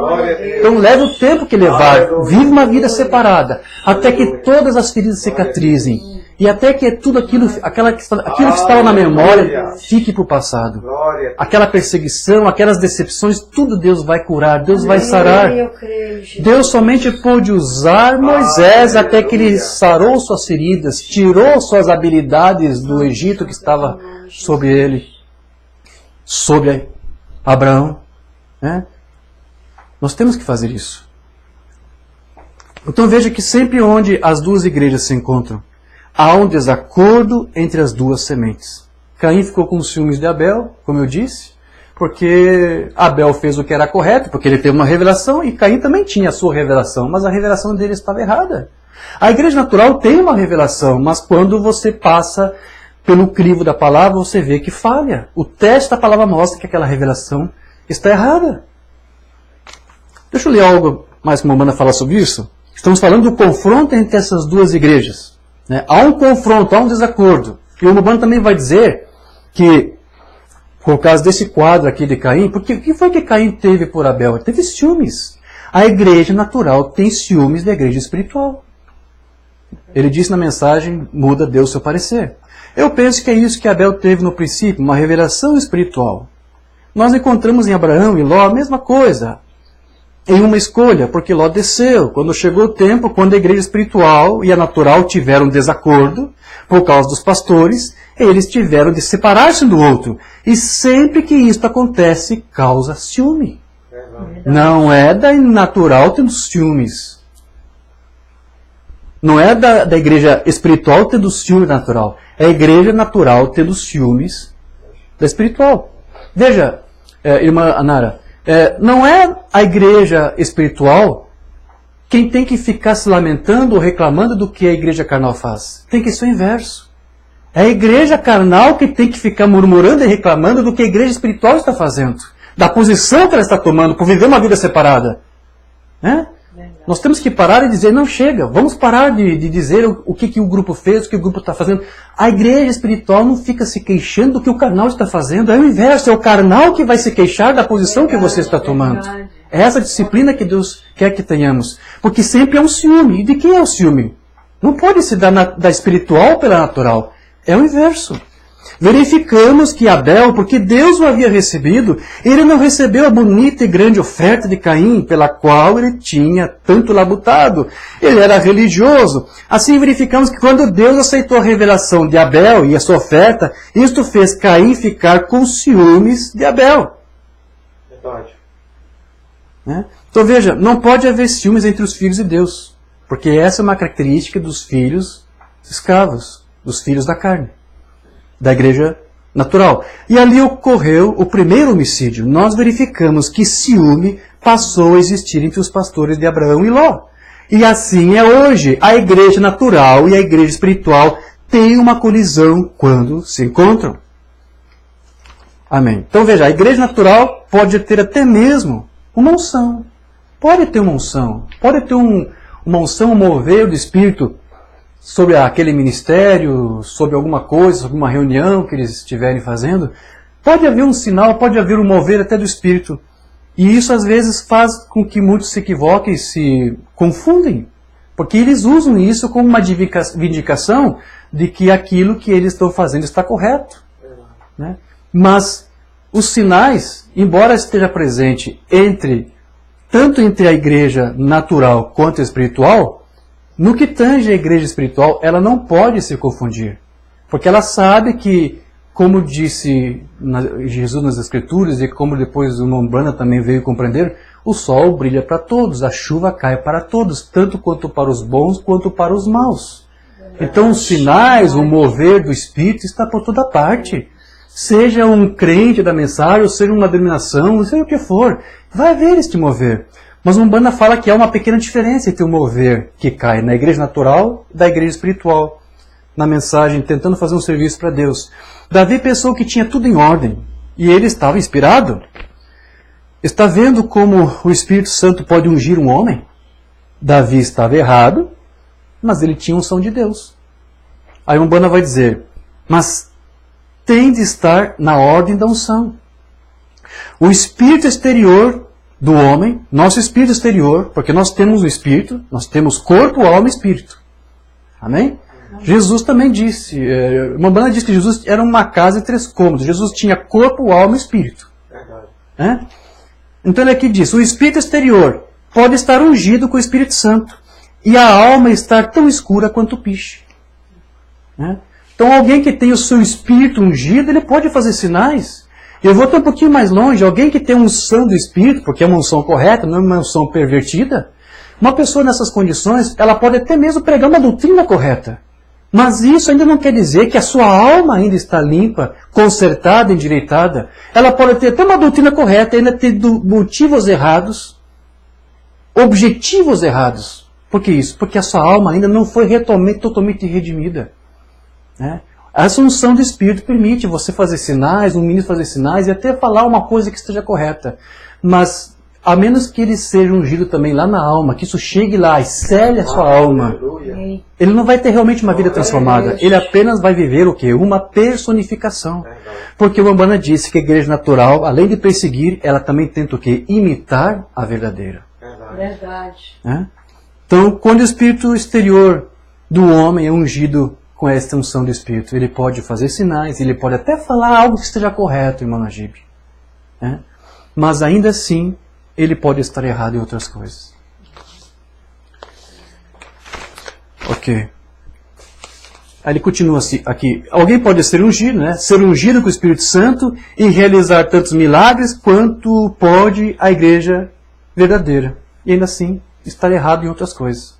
Então leva o tempo que levar, vive uma vida separada, até que todas as feridas cicatrizem. E até que tudo aquilo que estava na memória fique para o passado. Aquela perseguição, aquelas decepções, tudo Deus vai curar, Deus vai sarar. Deus somente pôde usar Moisés até que ele sarou suas feridas, tirou suas habilidades do Egito que estava sobre ele, sobre Abraão. Nós temos que fazer isso. Então veja que sempre onde as duas igrejas se encontram, há um desacordo entre as duas sementes. Caim ficou com ciúmes de Abel, como eu disse, porque Abel fez o que era correto, porque ele teve uma revelação, e Caim também tinha a sua revelação, mas a revelação dele estava errada. A igreja natural tem uma revelação, mas quando você passa pelo crivo da palavra, você vê que falha. O teste da palavra mostra que aquela revelação está errada. Deixa eu ler algo mais que o Mambana fala sobre isso. Estamos falando do confronto entre essas duas igrejas. Há um confronto, há um desacordo. E o Mambana também vai dizer que, por causa desse quadro aqui de Caim, porque o que foi que Caim teve por Abel? Ele teve ciúmes. A igreja natural tem ciúmes da igreja espiritual. Ele disse na mensagem: muda Deus seu parecer. Eu penso que é isso que Abel teve no princípio, uma revelação espiritual. Nós encontramos em Abraão e Ló a mesma coisa. Em uma escolha, porque Ló desceu. Quando chegou o tempo, quando a igreja espiritual e a natural tiveram desacordo, por causa dos pastores, eles tiveram de separar-se um do outro. E sempre que isso acontece, causa ciúme. Não é da natural tendo ciúmes. Não é da igreja espiritual tendo ciúme natural. É a igreja natural tendo ciúmes da espiritual. Veja, irmã Anara, Não é a igreja espiritual quem tem que ficar se lamentando ou reclamando do que a igreja carnal faz. Tem que ser o inverso. É a igreja carnal que tem que ficar murmurando e reclamando do que a igreja espiritual está fazendo. Da posição que ela está tomando por viver uma vida separada. Nós temos que parar e dizer, não chega, vamos parar de dizer o que o grupo fez, o que o grupo está fazendo. A igreja espiritual não fica se queixando do que o carnal está fazendo, é o inverso, é o carnal que vai se queixar da posição que você está tomando. É essa disciplina que Deus quer que tenhamos. Porque sempre é um ciúme. E de quem é o ciúme? Não pode se dar da espiritual pela natural. É o inverso. Verificamos que Abel, porque Deus o havia recebido, ele não recebeu a bonita e grande oferta de Caim, pela qual ele tinha tanto labutado. Ele era religioso. Assim verificamos que quando Deus aceitou a revelação de Abel e a sua oferta, isto fez Caim ficar com ciúmes de Abel. Verdade. Então veja, não pode haver ciúmes entre os filhos de Deus, porque essa é uma característica dos filhos escravos, dos filhos da carne, da igreja natural. E ali ocorreu o primeiro homicídio. Nós verificamos que ciúme passou a existir entre os pastores de Abraão e Ló. E assim é hoje. A igreja natural e a igreja espiritual têm uma colisão quando se encontram. Amém. Então veja, a igreja natural pode ter até mesmo uma unção. Pode ter uma unção. Pode ter uma unção, um mover do Espírito sobre aquele ministério, sobre alguma coisa, sobre uma reunião que eles estiverem fazendo. Pode haver um sinal, pode haver um mover até do Espírito. E isso às vezes faz com que muitos se equivoquem e se confundem. Porque eles usam isso como uma vindicação de que aquilo que eles estão fazendo está correto. Mas os sinais, embora esteja presente tanto entre a igreja natural quanto a espiritual, no que tange a igreja espiritual, ela não pode se confundir. Porque ela sabe que, como disse Jesus nas Escrituras, e como depois o Mombrana também veio compreender, o sol brilha para todos, a chuva cai para todos, tanto quanto para os bons quanto para os maus. Então os sinais, o mover do Espírito está por toda parte. Seja um crente da mensagem, ou seja uma denominação, seja o que for, vai haver este mover. Mas o Umbanda fala que há uma pequena diferença entre o mover que cai na igreja natural e da igreja espiritual. Na mensagem, tentando fazer um serviço para Deus. Davi pensou que tinha tudo em ordem. E ele estava inspirado. Está vendo como o Espírito Santo pode ungir um homem? Davi estava errado, mas ele tinha unção de Deus. Aí o Umbanda vai dizer, mas tem de estar na ordem da unção. O espírito exterior do homem, nosso espírito exterior, porque nós temos o espírito, nós temos corpo, alma e espírito. Amém? Jesus também disse, Umbanda disse que Jesus era uma casa de 3 cômodos. Jesus tinha corpo, alma e espírito. Então ele aqui diz, o espírito exterior pode estar ungido com o Espírito Santo e a alma estar tão escura quanto o piche. Então alguém que tem o seu espírito ungido, ele pode fazer sinais. Eu vou até um pouquinho mais longe, alguém que tem unção do espírito, porque é uma unção correta, não é uma unção pervertida, uma pessoa nessas condições, ela pode até mesmo pregar uma doutrina correta. Mas isso ainda não quer dizer que a sua alma ainda está limpa, consertada, endireitada. Ela pode ter até uma doutrina correta, ainda ter motivos errados, objetivos errados. Por que isso? Porque a sua alma ainda não foi totalmente redimida. A unção do Espírito permite você fazer sinais, um ministro fazer sinais e até falar uma coisa que esteja correta. Mas, a menos que ele seja ungido também lá na alma, que isso chegue lá e cele a sua alma, ele não vai ter realmente uma vida transformada. Ele apenas vai viver o quê? Uma personificação. Porque o Umbanda disse que a igreja natural, além de perseguir, ela também tenta o quê? Imitar a verdadeira. Verdade. Então, quando o espírito exterior do homem é ungido com esta unção do Espírito, ele pode fazer sinais, ele pode até falar algo que esteja correto, irmão Najib. Mas ainda assim, ele pode estar errado em outras coisas. Ok. Aí ele continua assim, aqui. Alguém pode ser ungido, ser ungido com o Espírito Santo e realizar tantos milagres quanto pode a igreja verdadeira. E ainda assim, estar errado em outras coisas.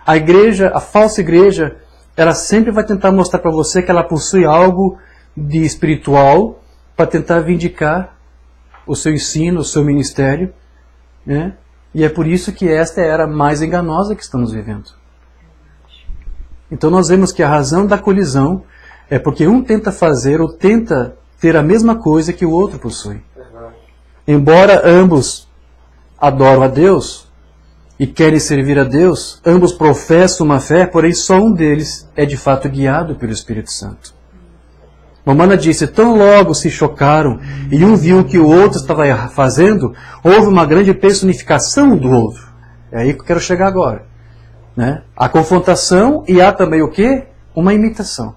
A igreja, a falsa igreja, ela sempre vai tentar mostrar para você que ela possui algo de espiritual para tentar vindicar o seu ensino, o seu ministério, né? E é por isso que esta é a era mais enganosa que estamos vivendo. Então nós vemos que a razão da colisão é porque um tenta fazer ou tenta ter a mesma coisa que o outro possui. Embora ambos adoram a Deus e querem servir a Deus, ambos professam uma fé, porém só um deles é de fato guiado pelo Espírito Santo. Romana disse, tão logo se chocaram e um viu o que o outro estava fazendo, houve uma grande personificação do outro. É aí que eu quero chegar agora. Né? A confrontação e há também o quê? Uma imitação.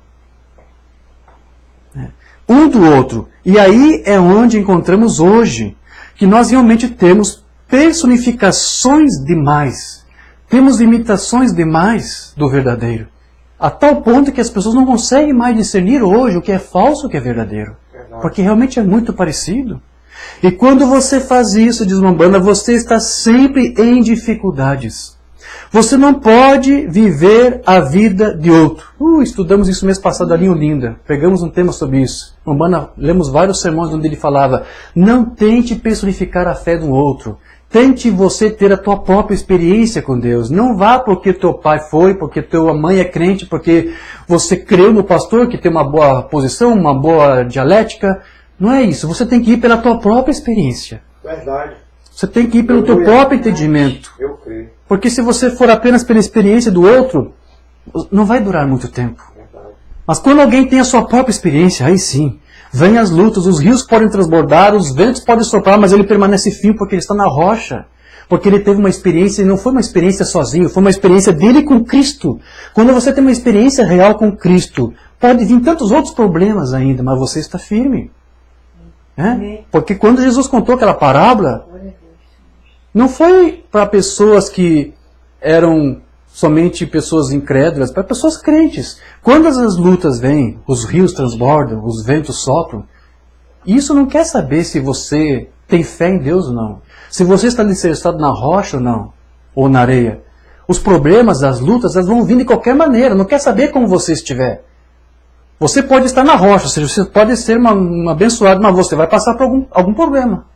Um do outro. E aí é onde encontramos hoje que nós realmente temos personificações demais. Temos imitações demais do verdadeiro. A tal ponto que as pessoas não conseguem mais discernir hoje o que é falso e o que é verdadeiro. Porque realmente é muito parecido. E quando você faz isso, diz Umbanda, você está sempre em dificuldades. Você não pode viver a vida de outro. Estudamos isso mês passado ali em Olinda. Pegamos um tema sobre isso. Umbanda, lemos vários sermões onde ele falava, não tente personificar a fé do outro. Tente você ter a tua própria experiência com Deus. Não vá porque teu pai foi, porque tua mãe é crente, porque você creu no pastor que tem uma boa posição, uma boa dialética. Não é isso. Você tem que ir pela tua própria experiência. Verdade. Você tem que ir pelo teu próprio entendimento. Eu creio. Porque se você for apenas pela experiência do outro, não vai durar muito tempo. Verdade. Mas quando alguém tem a sua própria experiência, aí sim, vêm as lutas, os rios podem transbordar, os ventos podem soprar, mas ele permanece firme porque ele está na rocha. Porque ele teve uma experiência, e não foi uma experiência sozinho, foi uma experiência dele com Cristo. Quando você tem uma experiência real com Cristo, pode vir tantos outros problemas ainda, mas você está firme. Porque quando Jesus contou aquela parábola, não foi para pessoas que eram somente pessoas incrédulas, para pessoas crentes. Quando as lutas vêm, os rios transbordam, os ventos sopram, isso não quer saber se você tem fé em Deus ou não. Se você está alicerçado na rocha ou não, ou na areia. Os problemas, as lutas, elas vão vir de qualquer maneira, não quer saber como você estiver. Você pode estar na rocha, ou seja, você pode ser um abençoado, mas você vai passar por algum problema.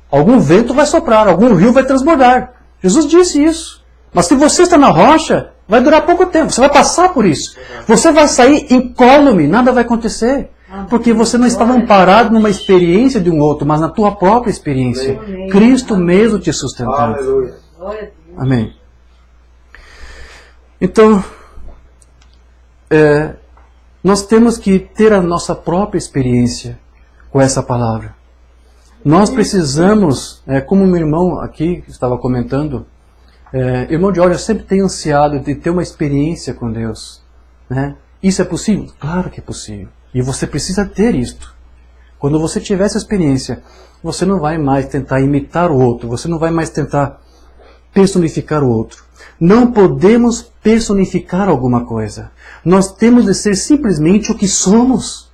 Algum vento vai soprar, algum rio vai transbordar. Jesus disse isso. Mas se você está na rocha, vai durar pouco tempo. Você vai passar por isso. Você vai sair incólume, nada vai acontecer. Porque você não estava amparado numa experiência de um outro, mas na tua própria experiência. Cristo mesmo te sustentando. Amém. Então, nós temos que ter a nossa própria experiência com essa palavra. Nós precisamos, como meu irmão aqui estava comentando, irmão de eu sempre tenho ansiado de ter uma experiência com Deus. Né? Isso é possível? Claro que é possível. E você precisa ter isto. Quando você tiver essa experiência, você não vai mais tentar imitar o outro, você não vai mais tentar personificar o outro. Não podemos personificar alguma coisa. Nós temos de ser simplesmente o que somos.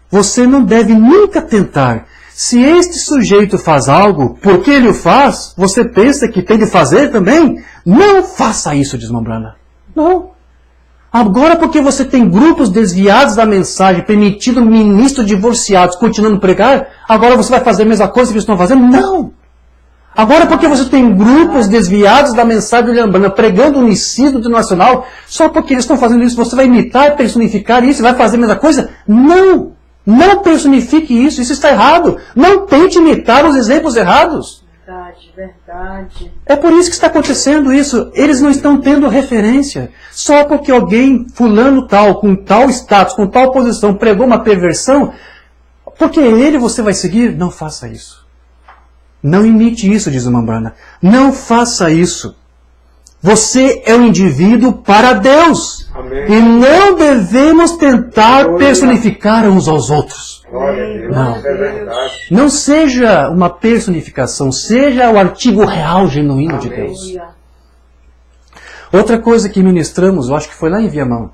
Você não deve nunca tentar. Se este sujeito faz algo, porque ele o faz, você pensa que tem de fazer também? Não faça isso, diz Umbanda. Não. Agora porque você tem grupos desviados da mensagem, permitindo ministros divorciados continuando a pregar, agora você vai fazer a mesma coisa que eles estão fazendo? Não. Agora porque você tem grupos desviados da mensagem de Umbanda, pregando o unicídio nacional, só porque eles estão fazendo isso, você vai imitar, personificar isso e vai fazer a mesma coisa? Não. Não personifique isso, isso está errado. Não tente imitar os exemplos errados. Verdade, verdade. É por isso que está acontecendo isso. Eles não estão tendo referência. Só porque alguém, fulano tal, com tal status, com tal posição, pregou uma perversão, porque ele você vai seguir? Não faça isso. Não imite isso, diz uma Umbanda. Não faça isso. Você é um indivíduo para Deus. Amém. E não devemos tentar personificar uns aos outros. Glória a Deus. Não. Isso é verdade. Não seja uma personificação, seja o artigo real, genuíno de Amém. Deus. Outra coisa que ministramos, eu acho que foi lá em Viamão.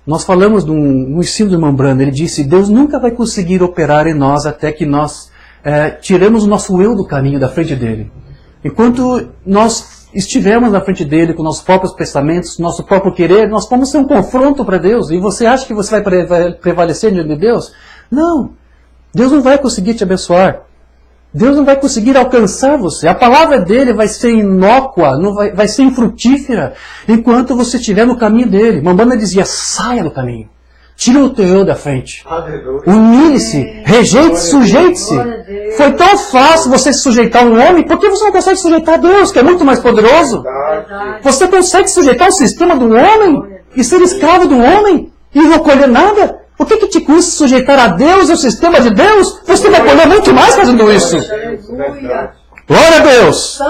Nós falamos no ensino do irmão Brando, ele disse, Deus nunca vai conseguir operar em nós até que nós tiremos o nosso eu do caminho, da frente dele. Enquanto nós estivermos na frente dele com nossos próprios pensamentos, nosso próprio querer, nós vamos ser um confronto para Deus. E você acha que você vai prevalecer diante de Deus? Não. Deus não vai conseguir te abençoar. Deus não vai conseguir alcançar você. A palavra dele vai ser inócua, vai ser infrutífera, enquanto você estiver no caminho dele. Mamãe dizia, saia do caminho. Tira o teu eu da frente. Humilhe-se, rejeite-se, sujeite-se. Foi tão fácil você se sujeitar a um homem, por que você não consegue sujeitar a Deus, que é muito mais poderoso? Você consegue sujeitar o sistema do homem e ser escravo do homem e não colher nada? O que te custa sujeitar a Deus e o sistema de Deus? Você vai colher muito mais fazendo isso. Glória a Deus!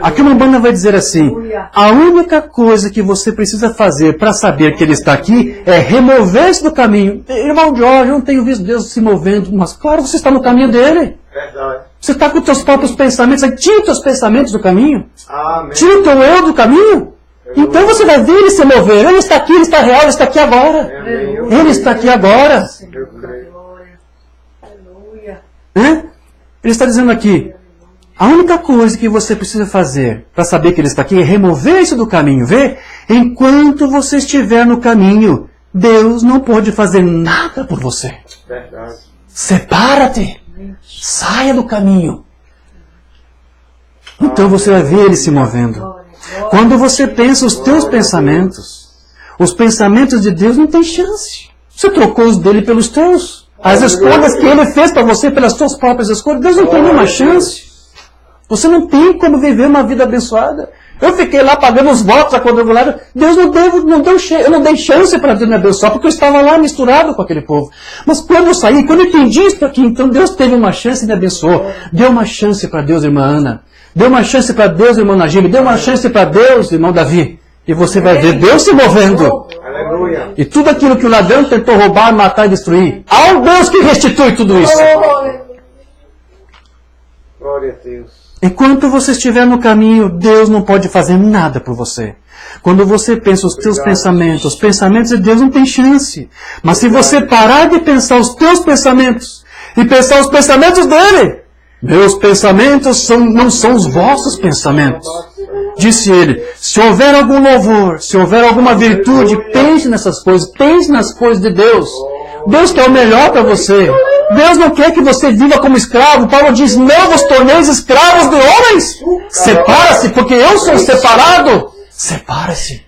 Aqui uma banda vai dizer assim, a única coisa que você precisa fazer para saber que Ele está aqui é remover-se do caminho. Irmão Jorge, eu não tenho visto Deus se movendo, mas claro, você está no caminho dele. Você está com os seus próprios pensamentos, tira os seus pensamentos do caminho. Tira o teu eu do caminho. Então você vai ver Ele se mover. Ele está aqui, Ele está real, Ele está aqui agora. Ele está aqui agora. Ele está dizendo aqui, a única coisa que você precisa fazer para saber que Ele está aqui é remover-se do caminho. Vê? Enquanto você estiver no caminho, Deus não pode fazer nada por você. Separa-te. Saia do caminho. Então você vai ver Ele se movendo. Quando você pensa os teus pensamentos, os pensamentos de Deus não têm chance. Você trocou os dele pelos teus. As escolhas que Ele fez para você pelas suas próprias escolhas, Deus não tem nenhuma chance. Você não tem como viver uma vida abençoada. Eu fiquei lá pagando os votos a quadrangular. Deus eu não dei chance para Deus me abençoar, porque eu estava lá misturado com aquele povo. Mas quando eu saí, quando eu entendi isso aqui, então Deus teve uma chance e me abençoou. Deu uma chance para Deus, irmã Ana. Deu uma chance para Deus, irmão Najib. Deu uma chance para Deus, irmão Davi. E você vai ver Deus se movendo. Aleluia. E tudo aquilo que o ladrão tentou roubar, matar e destruir, há um Deus que restitui tudo isso. Glória a Deus. Enquanto você estiver no caminho, Deus não pode fazer nada por você. Quando você pensa os teus pensamentos, os pensamentos de Deus não tem chance. Mas se você parar de pensar os teus pensamentos e pensar os pensamentos dele, meus pensamentos não são os vossos pensamentos. Disse ele, se houver algum louvor, se houver alguma virtude, pense nessas coisas, pense nas coisas de Deus. Deus quer o melhor para você. Deus não quer que você viva como escravo. Paulo diz, não vos torneis escravos de homens. Separa-se, porque eu sou separado. Separa-se.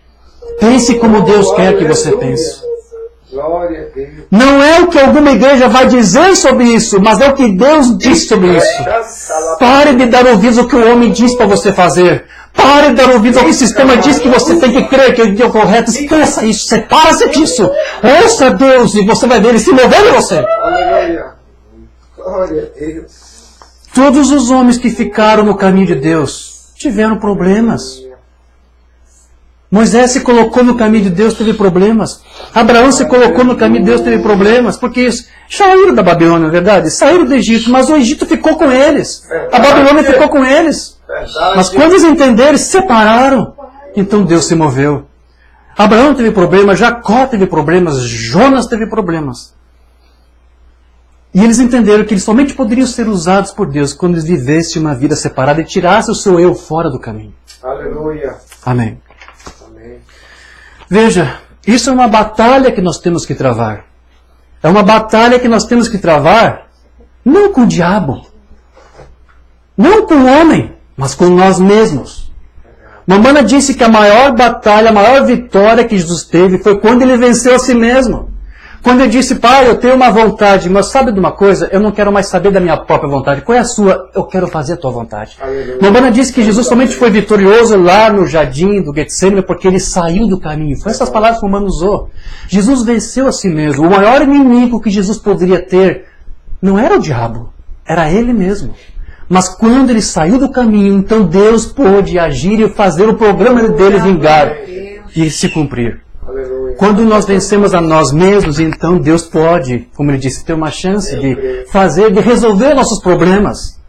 Pense como Deus quer que você pense. Não é o que alguma igreja vai dizer sobre isso, mas é o que Deus diz sobre isso. Pare de dar ouvidos ao que o homem diz para você fazer. Pare de dar ouvidos ao que o sistema diz que você tem que crer que é o correto. Esqueça isso, separa-se disso. Ouça Deus e você vai ver Ele se movendo em você. Glória a Deus. Todos os homens que ficaram no caminho de Deus tiveram problemas. Moisés se colocou no caminho de Deus, teve problemas. Abraão se colocou no caminho de Deus, teve problemas. Porque saíram da Babilônia, não é verdade? Saíram do Egito, mas o Egito ficou com eles. A Babilônia ficou com eles. Mas quando eles entenderam, eles se separaram. Então Deus se moveu. Abraão teve problemas, Jacó teve problemas, Jonas teve problemas. E eles entenderam que eles somente poderiam ser usados por Deus quando eles vivessem uma vida separada e tirassem o seu eu fora do caminho. Aleluia. Amém. Amém. Veja, isso é uma batalha que nós temos que travar. É uma batalha que nós temos que travar não com o diabo, não com o homem, mas com nós mesmos. Mamãe disse que a maior batalha, a maior vitória que Jesus teve foi quando Ele venceu a si mesmo. Quando Ele disse, Pai, eu tenho uma vontade, mas sabe de uma coisa? Eu não quero mais saber da minha própria vontade. Qual é a sua? Eu quero fazer a tua vontade. Mamãe disse que Jesus somente foi vitorioso lá no jardim do Getsemane porque Ele saiu do caminho. Foi essas palavras que a mamãe usou. Jesus venceu a si mesmo. O maior inimigo que Jesus poderia ter não era o diabo, era Ele mesmo. Mas quando Ele saiu do caminho, então Deus pôde agir e fazer o programa dele vingar e se cumprir. Quando nós vencemos a nós mesmos, então Deus pode, como Ele disse, ter uma chance de resolver nossos problemas.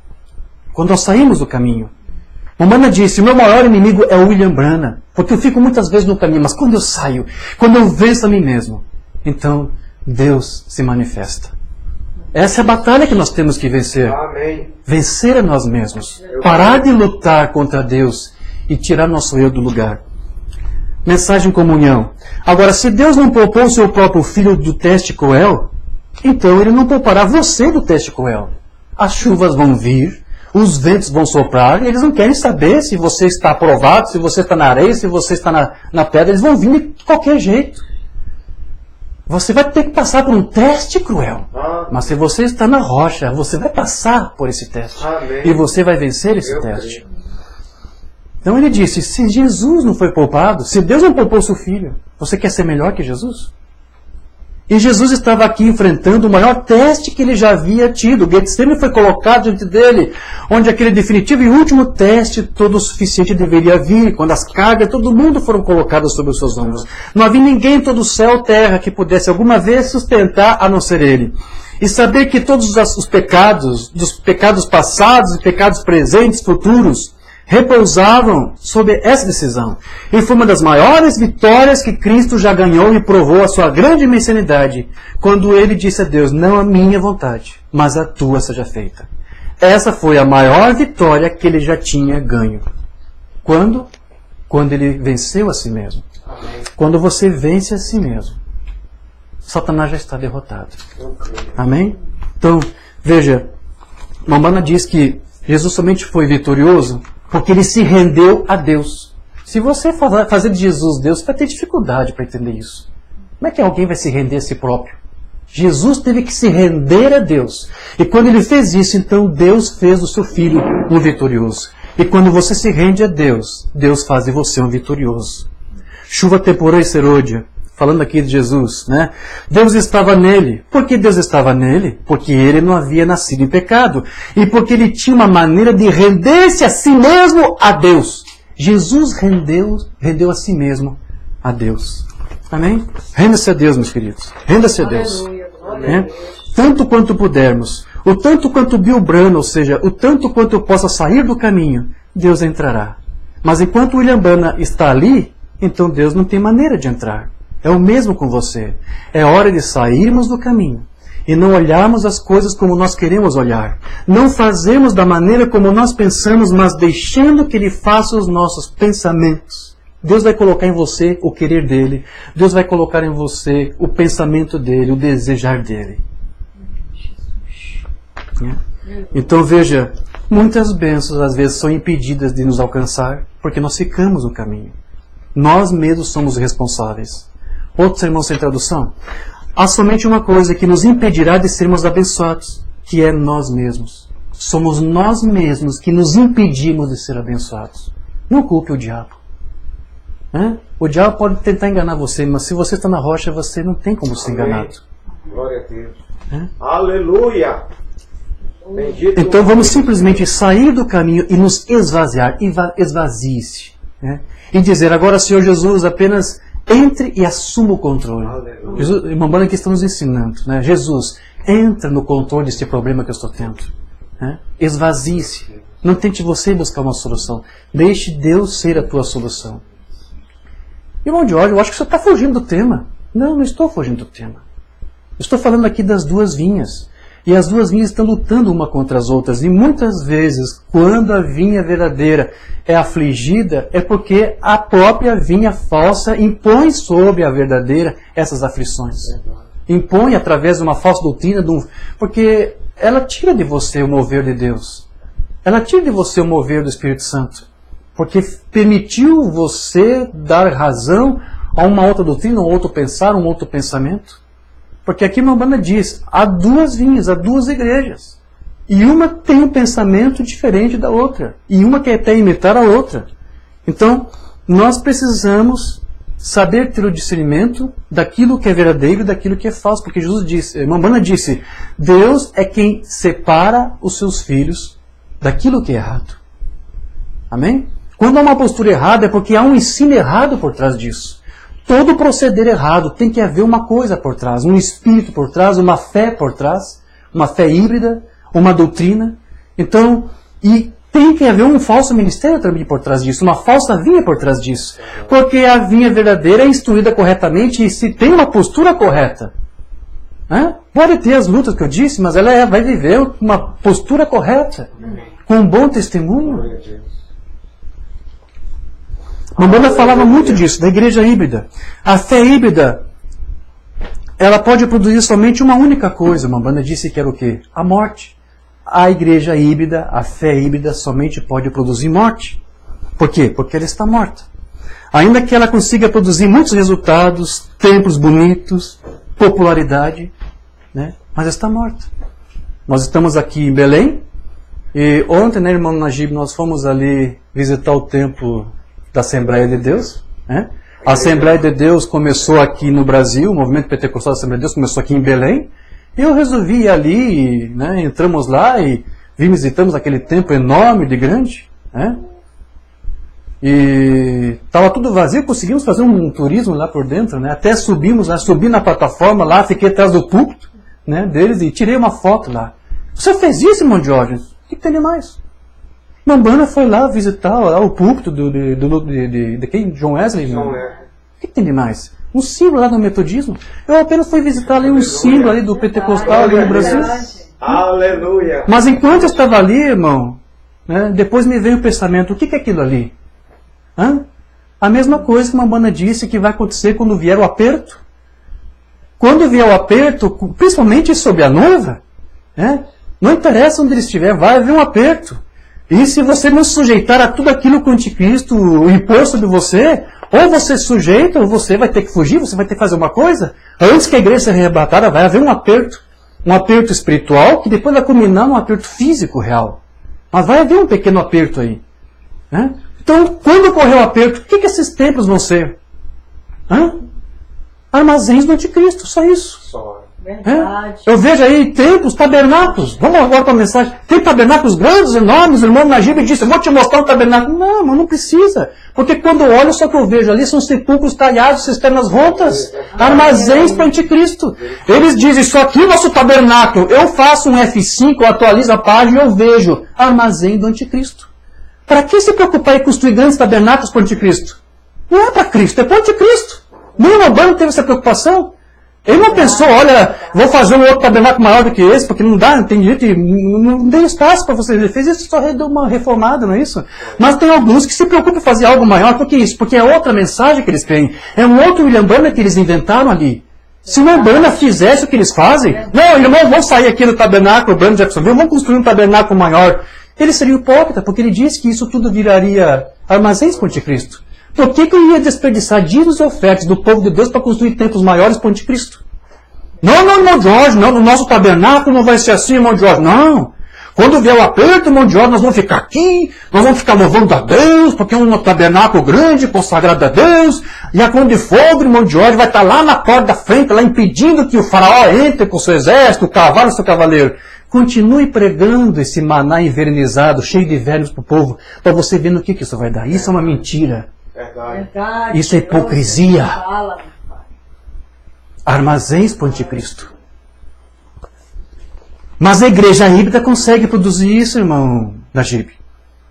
Quando nós saímos do caminho. Mamãe disse, o meu maior inimigo é o William Branham, porque eu fico muitas vezes no caminho, mas quando eu saio, quando eu venço a mim mesmo, então Deus se manifesta. Essa é a batalha que nós temos que vencer. Amém. Vencer a nós mesmos. Parar de lutar contra Deus e tirar nosso eu do lugar. Mensagem em comunhão. Agora, se Deus não poupou o seu próprio filho do teste cruel, então Ele não poupará você do teste cruel. as chuvas vão vir, os ventos vão soprar, e eles não querem saber se você está aprovado, se você está na areia, se você está na pedra, eles vão vir de qualquer jeito. Você vai ter que passar por um teste cruel. Mas se você está na rocha, você vai passar por esse teste. Amém. E você vai vencer esse Eu teste. creio. Então ele disse, se Jesus não foi poupado, se Deus não poupou seu filho, você quer ser melhor que Jesus? E Jesus estava aqui enfrentando o maior teste que ele já havia tido. O Getsemane foi colocado diante dele, onde aquele definitivo e último teste todo o suficiente deveria vir, quando as cargas, todo mundo foram colocadas sobre os seus ombros. Não havia ninguém em todo o céu ou terra que pudesse alguma vez sustentar a não ser ele. E saber que todos os pecados, dos pecados passados e pecados presentes, futuros, repousavam sobre essa decisão. E foi uma das maiores vitórias que Cristo já ganhou e provou a sua grande messianidade, quando ele disse a Deus, não a minha vontade, mas a tua seja feita. Essa foi a maior vitória que ele já tinha ganho. Quando? Quando ele venceu a si mesmo. Amém. Quando você vence a si mesmo, Satanás já está derrotado. Eu creio. Amém? Então, veja, Mamana diz que Jesus somente foi vitorioso porque ele se rendeu a Deus. Se você fazer de Jesus Deus, você vai ter dificuldade para entender isso. Como é que alguém vai se render a si próprio? Jesus teve que se render a Deus. E quando ele fez isso, então Deus fez do seu filho um vitorioso. E quando você se rende a Deus, Deus faz de você um vitorioso. Chuva temporã e serôdia. Falando aqui de Jesus, né? Deus estava nele. Por que Deus estava nele? Porque ele não havia nascido em pecado. E porque ele tinha uma maneira de render-se a si mesmo a Deus. Jesus rendeu a si mesmo a Deus. Amém? Renda-se a Deus, meus queridos. Renda-se a Deus. Aleluia, glória a É? Deus. Tanto quanto pudermos. O tanto quanto Bilbrano, ou seja, o tanto quanto eu possa sair do caminho, Deus entrará. Mas enquanto William Bana está ali, então Deus não tem maneira de entrar. É o mesmo com você. É hora de sairmos do caminho e não olharmos as coisas como nós queremos olhar. Não fazemos da maneira como nós pensamos, mas deixando que Ele faça os nossos pensamentos. Deus vai colocar em você o querer dEle. Deus vai colocar em você o pensamento dEle, o desejar dEle. Então veja, muitas bênçãos às vezes são impedidas de nos alcançar porque nós ficamos no caminho. Nós mesmos somos responsáveis. Outro sermão sem tradução. Há somente uma coisa que nos impedirá de sermos abençoados, que é nós mesmos. Somos nós mesmos que nos impedimos de ser abençoados. Não culpe o diabo. O diabo pode tentar enganar você, mas se você está na rocha, você não tem como ser enganado. Glória a Deus. Aleluia. Bendito. Então vamos simplesmente sair do caminho e nos esvaziar. Esvazie-se. E dizer, agora Senhor Jesus, apenas entre e assuma o controle. Aleluia. Jesus, irmão Bana aqui está nos ensinando. Jesus, entra no controle deste problema que eu estou tendo. Esvazie-se. Não tente você buscar uma solução. Deixe Deus ser a tua solução. Irmão de ódio, eu acho que você está fugindo do tema. Não estou fugindo do tema. Eu estou falando aqui das duas vinhas. E as duas vinhas estão lutando uma contra as outras. E muitas vezes, quando a vinha verdadeira é afligida, é porque a própria vinha falsa impõe sobre a verdadeira essas aflições. Impõe através de uma falsa doutrina, porque ela tira de você o mover de Deus. Ela tira de você o mover do Espírito Santo. Porque permitiu você dar razão a uma outra doutrina, um outro pensar, um outro pensamento. Porque aqui uma banda diz, há duas vinhas, há duas igrejas. E uma tem um pensamento diferente da outra. E uma quer até imitar a outra. Então, nós precisamos saber ter o discernimento daquilo que é verdadeiro e daquilo que é falso. Porque Jesus disse, uma banda disse, Deus é quem separa os seus filhos daquilo que é errado. Amém? Quando há uma postura errada é porque há um ensino errado por trás disso. Todo proceder errado tem que haver uma coisa por trás, um espírito por trás, uma fé por trás, uma fé híbrida, uma doutrina. Então, e tem que haver um falso ministério também por trás disso, uma falsa vinha por trás disso. Porque a vinha verdadeira é instruída corretamente e se tem uma postura correta. Pode ter as lutas que eu disse, mas ela vai viver uma postura correta, com um bom testemunho. Glória a Deus. Mamona falava muito disso, da igreja híbrida. A fé híbrida, ela pode produzir somente uma única coisa. Mamona disse que era o quê? A morte. a igreja híbrida, a fé híbrida, somente pode produzir morte. Por quê? Porque ela está morta. Ainda que ela consiga produzir muitos resultados, templos bonitos, popularidade, né? Mas está morta. Nós estamos aqui em Belém, e ontem, né, irmão Najib, nós fomos ali visitar o templo da Assembleia de Deus, né? A Assembleia de Deus começou aqui no Brasil, o movimento pentecostal da Assembleia de Deus começou aqui em Belém. Eu resolvi ir ali, né, entramos lá e visitamos aquele templo enorme de grande, né? E estava tudo vazio, conseguimos fazer um turismo lá por dentro, né? Até subimos lá, subi na plataforma lá, fiquei atrás do púlpito, né, deles e tirei uma foto lá. Você fez isso, irmão Jorge? O que tem de mais? Mambana foi lá visitar lá, o púlpito de quem? John Wesley? John O que tem de mais? Um símbolo lá do metodismo. Eu apenas fui visitar ali um símbolo ali do pentecostal ali no Brasil. Aleluia! Mas enquanto eu estava ali, irmão, né, depois me veio o pensamento, o que é aquilo ali? Hã? A mesma coisa que uma banda disse que vai acontecer quando vier o aperto. Quando vier o aperto, principalmente sobre a noiva, né, não interessa onde ele estiver, vai haver um aperto. E se você não sujeitar a tudo aquilo que o anticristo impôs sobre você, ou você sujeita, ou você vai ter que fugir, você vai ter que fazer uma coisa. Antes que a igreja seja arrebatada, vai haver um aperto espiritual, que depois vai culminar num aperto físico real. Mas vai haver um pequeno aperto aí. Né? Então, quando ocorrer o aperto, o que esses templos vão ser? Hã? Armazéns do anticristo, só isso. Só. Verdade. Eu vejo aí templos, tabernáculos. Vamos agora para a mensagem. Tem tabernáculos grandes, enormes. O irmão Najib disse, eu vou te mostrar um tabernáculo. Não, mas não precisa. Porque quando eu olho, só que eu vejo ali são sepulcros talhados, cisternas rotas, armazéns para o anticristo. Eles dizem, isso aqui é o nosso tabernáculo. Eu faço um F5, eu atualizo a página e eu vejo armazém do anticristo. Para que se preocupar em construir grandes tabernáculos para o anticristo? Não é para Cristo, é para o anticristo. Nem o Obama teve essa preocupação. Ele não pensou, olha, vou fazer um outro tabernáculo maior do que esse, porque não dá, não tem jeito, não tem espaço para você. Ele fez isso, só deu uma reformada, não é isso? Mas tem alguns que se preocupam em fazer algo maior. Por que isso? Porque é outra mensagem que eles têm. É um outro William Branham que eles inventaram ali. Se o William Branham fizesse o que eles fazem, não, irmãos, vamos sair aqui do tabernáculo, Branham Jeffersonville, vamos construir um tabernáculo maior. Ele seria hipócrita, porque ele disse que isso tudo viraria armazéns para o anticristo. Por que eu ia desperdiçar dízimos e ofertas do povo de Deus para construir templos maiores para o anticristo? Não, irmão Jorge, não, no nosso tabernáculo não vai ser assim, irmão Jorge, não. Quando vier o aperto, irmão Jorge, nós vamos ficar aqui, nós vamos ficar louvando a Deus, porque é um tabernáculo grande, consagrado a Deus, e a cruz de fogo, irmão Jorge, vai estar lá na porta da frente, lá impedindo que o faraó entre com o seu exército, o cavalo e o seu cavaleiro. Continue pregando esse maná envernizado, cheio de vermes para o povo, para você ver no que isso vai dar. Isso é uma mentira. Verdade. Isso é hipocrisia. Armazéns para o anticristo. Mas a igreja híbrida consegue produzir isso, irmão Najib.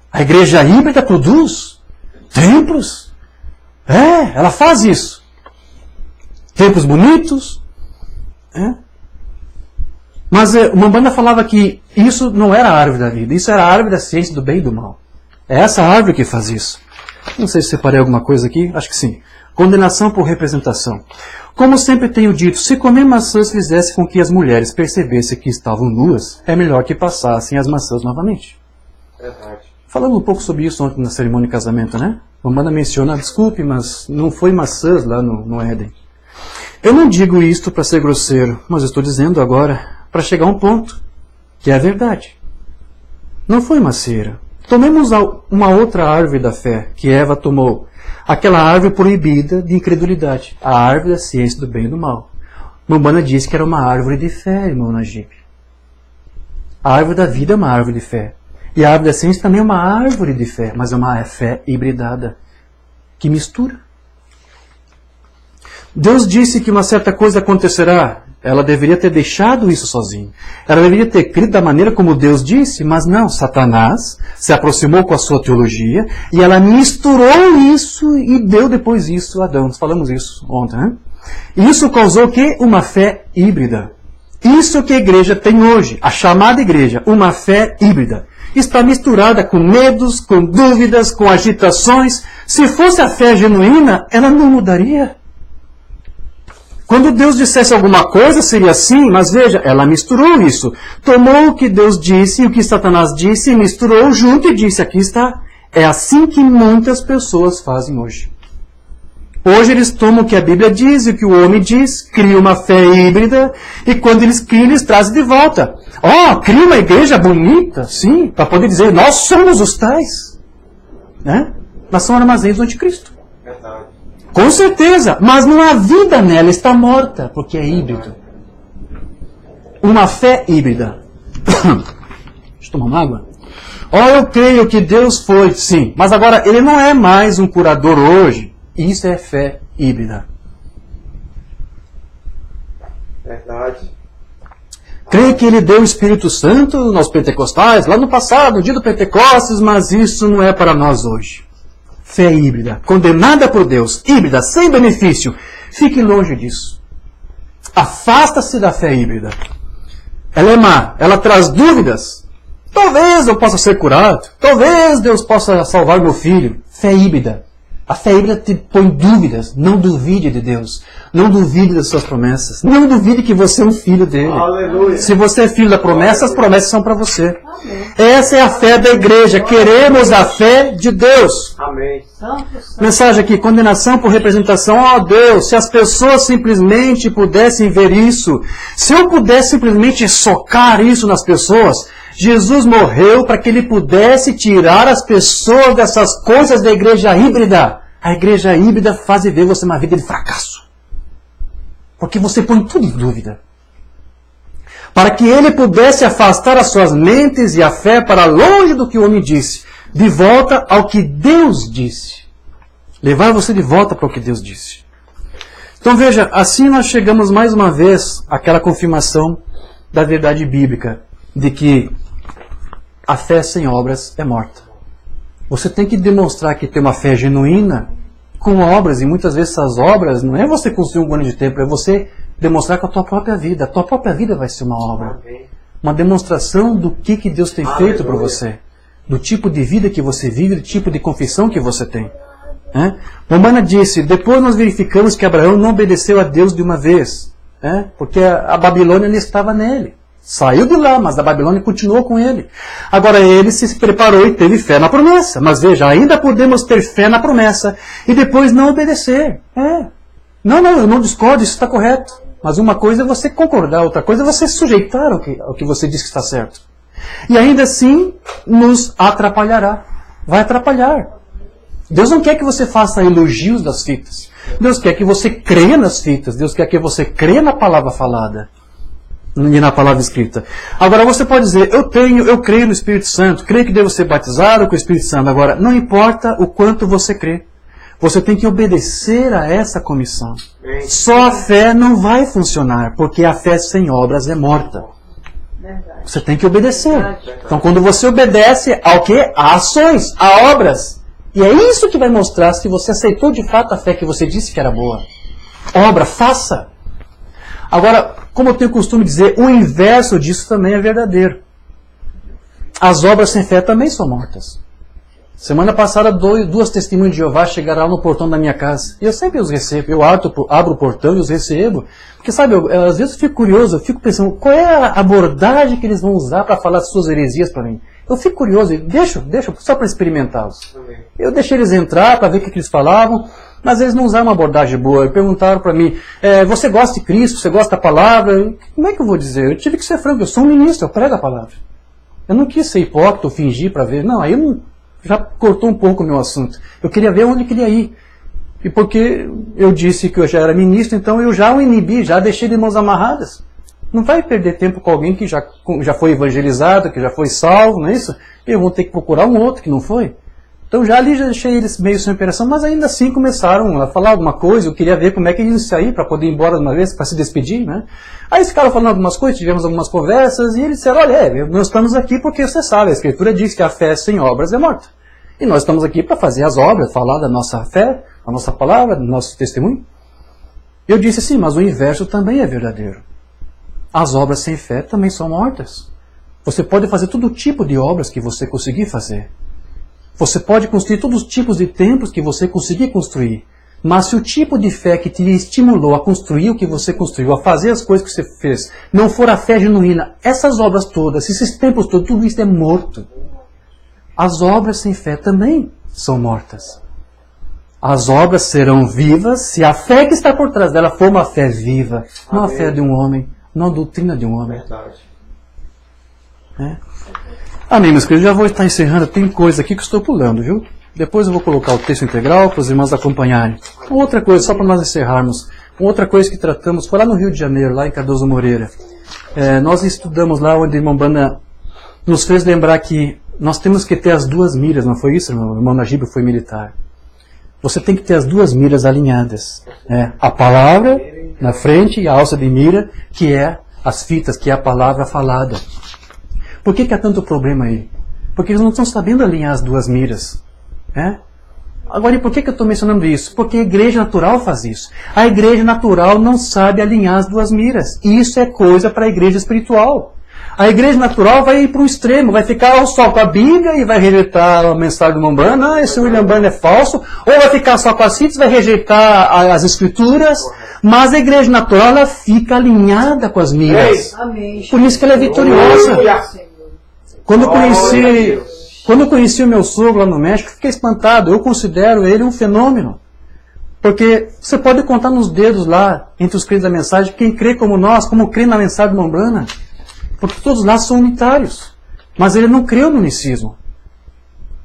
A igreja híbrida produz templos. Ela faz isso. Templos bonitos. Mas uma banda falava que isso não era a árvore da vida, isso era a árvore da ciência do bem e do mal. É essa árvore que faz isso. Não sei se separei alguma coisa aqui, acho que sim. Condenação por representação. Como sempre tenho dito, se comer maçãs fizesse com que as mulheres percebessem que estavam nuas, é melhor que passassem as maçãs novamente. Verdade. Falamos um pouco sobre isso ontem na cerimônia de casamento, né? A banda menciona, desculpe, mas não foi maçãs lá no Éden. Eu não digo isto para ser grosseiro, mas estou dizendo agora para chegar a um ponto, que é a verdade. Não foi macieira. Tomemos uma outra árvore da fé, que Eva tomou. Aquela árvore proibida de incredulidade. A árvore da ciência do bem e do mal. Mambana disse que era uma árvore de fé, irmão Najib. A árvore da vida é uma árvore de fé. E a árvore da ciência também é uma árvore de fé, mas é uma fé hibridada, que mistura. Deus disse que uma certa coisa acontecerá. Ela deveria ter deixado isso sozinha. Ela deveria ter crido da maneira como Deus disse, mas não. Satanás se aproximou com a sua teologia e ela misturou isso e deu depois isso a Adão. Nós falamos isso ontem, né? Isso causou o quê? Uma fé híbrida. Isso que a igreja tem hoje, a chamada igreja, uma fé híbrida. Está misturada com medos, com dúvidas, com agitações. Se fosse a fé genuína, ela não mudaria. Quando Deus dissesse alguma coisa, seria assim, mas veja, ela misturou isso. Tomou o que Deus disse e o que Satanás disse, misturou junto e disse, aqui está. É assim que muitas pessoas fazem hoje. Hoje eles tomam o que a Bíblia diz e o que o homem diz, criam uma fé híbrida, e quando eles criam, eles trazem de volta. Cria uma igreja bonita, sim, para poder dizer, nós somos os tais. Né? Mas são armazéns do anticristo. Verdade. Com certeza, mas não há vida nela, está morta, porque é híbrido. Uma fé híbrida. Deixa eu tomar uma água. Eu creio que Deus foi, sim, mas agora ele não é mais um curador hoje. Isso é fé híbrida. Verdade. Creio que ele deu o Espírito Santo aos pentecostais, lá no passado, no dia do Pentecostes, mas isso não é para nós hoje. Fé híbrida, condenada por Deus, híbrida, sem benefício. Fique longe disso. Afasta-se da fé híbrida. Ela é má, ela traz dúvidas. Talvez eu possa ser curado, talvez Deus possa salvar meu filho. Fé híbrida. A fé híbrida te põe dúvidas. Não duvide de Deus. Não duvide das suas promessas. Não duvide que você é um filho dele. Aleluia. Se você é filho da promessa, as promessas são para você. Essa é a fé da igreja. Queremos a fé de Deus. Amém. Mensagem aqui, condenação por representação. Deus, se as pessoas simplesmente pudessem ver isso, se eu pudesse simplesmente socar isso nas pessoas, Jesus morreu para que ele pudesse tirar as pessoas dessas coisas da igreja híbrida. A igreja híbrida faz ver você uma vida de fracasso. Porque você põe tudo em dúvida. Para que ele pudesse afastar as suas mentes e a fé para longe do que o homem disse, de volta ao que Deus disse. Levar você de volta para o que Deus disse. Então veja, assim nós chegamos mais uma vez àquela confirmação da verdade bíblica, de que a fé sem obras é morta. Você tem que demonstrar que tem uma fé genuína com obras, e muitas vezes essas obras não é você construir um grande templo, é você demonstrar com a tua própria vida. A tua própria vida vai ser uma obra. Uma demonstração do que Deus tem feito por você. Do tipo de vida que você vive, do tipo de confissão que você tem. Romana disse, depois nós verificamos que Abraão não obedeceu a Deus de uma vez. Porque a Babilônia não estava nele. Saiu de lá, mas a Babilônia continuou com ele. Agora ele se preparou e teve fé na promessa. Mas veja, ainda podemos ter fé na promessa e depois não obedecer. Não, eu não discordo, isso está correto. Mas uma coisa é você concordar, outra coisa é você sujeitar ao que você diz que está certo. E ainda assim nos atrapalhará. Vai atrapalhar. Deus não quer que você faça elogios das fitas. Deus quer que você creia nas fitas. Deus quer que você creia na palavra falada e na palavra escrita. Agora você pode dizer, eu creio no Espírito Santo, creio que devo ser batizado com o Espírito Santo. Agora, não importa o quanto você crê. Você tem que obedecer a essa comissão. Só a fé não vai funcionar, porque a fé sem obras é morta. Você tem que obedecer. Então quando você obedece ao quê? A ações, a obras. E é isso que vai mostrar se você aceitou de fato a fé que você disse que era boa. Obra, faça. Agora, como eu tenho costume de dizer, o inverso disso também é verdadeiro. As obras sem fé também são mortas. Semana passada, duas testemunhas de Jeová chegaram lá no portão da minha casa. E eu sempre os recebo. Eu abro o portão e os recebo. Porque, sabe, às vezes eu fico curioso, eu fico pensando, qual é a abordagem que eles vão usar para falar as suas heresias para mim? Eu fico curioso, deixa só para experimentá-los. Eu deixei eles entrar para ver o que eles falavam, mas eles não usaram uma abordagem boa. Eles perguntaram para mim, você gosta de Cristo, você gosta da palavra? Como é que eu vou dizer? Eu tive que ser franco, eu sou um ministro, eu prego a palavra. Eu não quis ser hipócrita ou fingir para ver, não, aí eu não... Já cortou um pouco o meu assunto. Eu queria ver onde ele queria ir. E porque eu disse que eu já era ministro, então eu já o inibi, já deixei de mãos amarradas. Não vai perder tempo com alguém que já foi evangelizado, que já foi salvo, não é isso? Eu vou ter que procurar um outro que não foi. Então já deixei eles meio sem operação, mas ainda assim começaram a falar alguma coisa. Eu queria ver como é que eles iam sair para poder ir embora de uma vez, para se despedir, né? Aí eles ficaram falando algumas coisas, tivemos algumas conversas, e eles disseram, olha, nós estamos aqui porque você sabe, a Escritura diz que a fé sem obras é morta. E nós estamos aqui para fazer as obras, falar da nossa fé, da nossa palavra, do nosso testemunho. Eu disse assim, mas o inverso também é verdadeiro. As obras sem fé também são mortas. Você pode fazer todo tipo de obras que você conseguir fazer. Você pode construir todos os tipos de templos que você conseguir construir. Mas se o tipo de fé que te estimulou a construir o que você construiu, a fazer as coisas que você fez, não for a fé genuína, essas obras todas, esses tempos todos, tudo isso é morto. As obras sem fé também são mortas. As obras serão vivas se a fé que está por trás dela for uma fé viva, não a fé de um homem, não a doutrina de um homem. Amém, meus queridos, já vou estar encerrando, tem coisa aqui que eu estou pulando, viu? Depois eu vou colocar o texto integral para os irmãos acompanharem. Outra coisa, só para nós encerrarmos, outra coisa que tratamos foi lá no Rio de Janeiro, lá em Cardoso Moreira. Nós estudamos lá onde o irmão Bana nos fez lembrar que nós temos que ter as duas miras, não foi isso, irmão? O irmão Najib foi militar. Você tem que ter as duas miras alinhadas. A palavra na frente e a alça de mira, que é as fitas, que é a palavra falada. Por que há tanto problema aí? Porque eles não estão sabendo alinhar as duas miras. Agora, e por que eu estou mencionando isso? Porque a igreja natural faz isso. A igreja natural não sabe alinhar as duas miras. E isso é coisa para a igreja espiritual. A igreja natural vai ir para o extremo, vai ficar só com a Bíblia e vai rejeitar a mensagem do irmão Branham, esse William Branham é falso, ou vai ficar só com as fitas, vai rejeitar as escrituras, mas a igreja natural ela fica alinhada com as miras. Por isso que ela é vitoriosa. Quando eu conheci o meu sogro lá no México, fiquei espantado. Eu considero ele um fenômeno. Porque você pode contar nos dedos lá, entre os crentes da mensagem, quem crê como nós, como crê na mensagem do irmão Branham. Porque todos nós são unitários. Mas ele não creu no unicismo.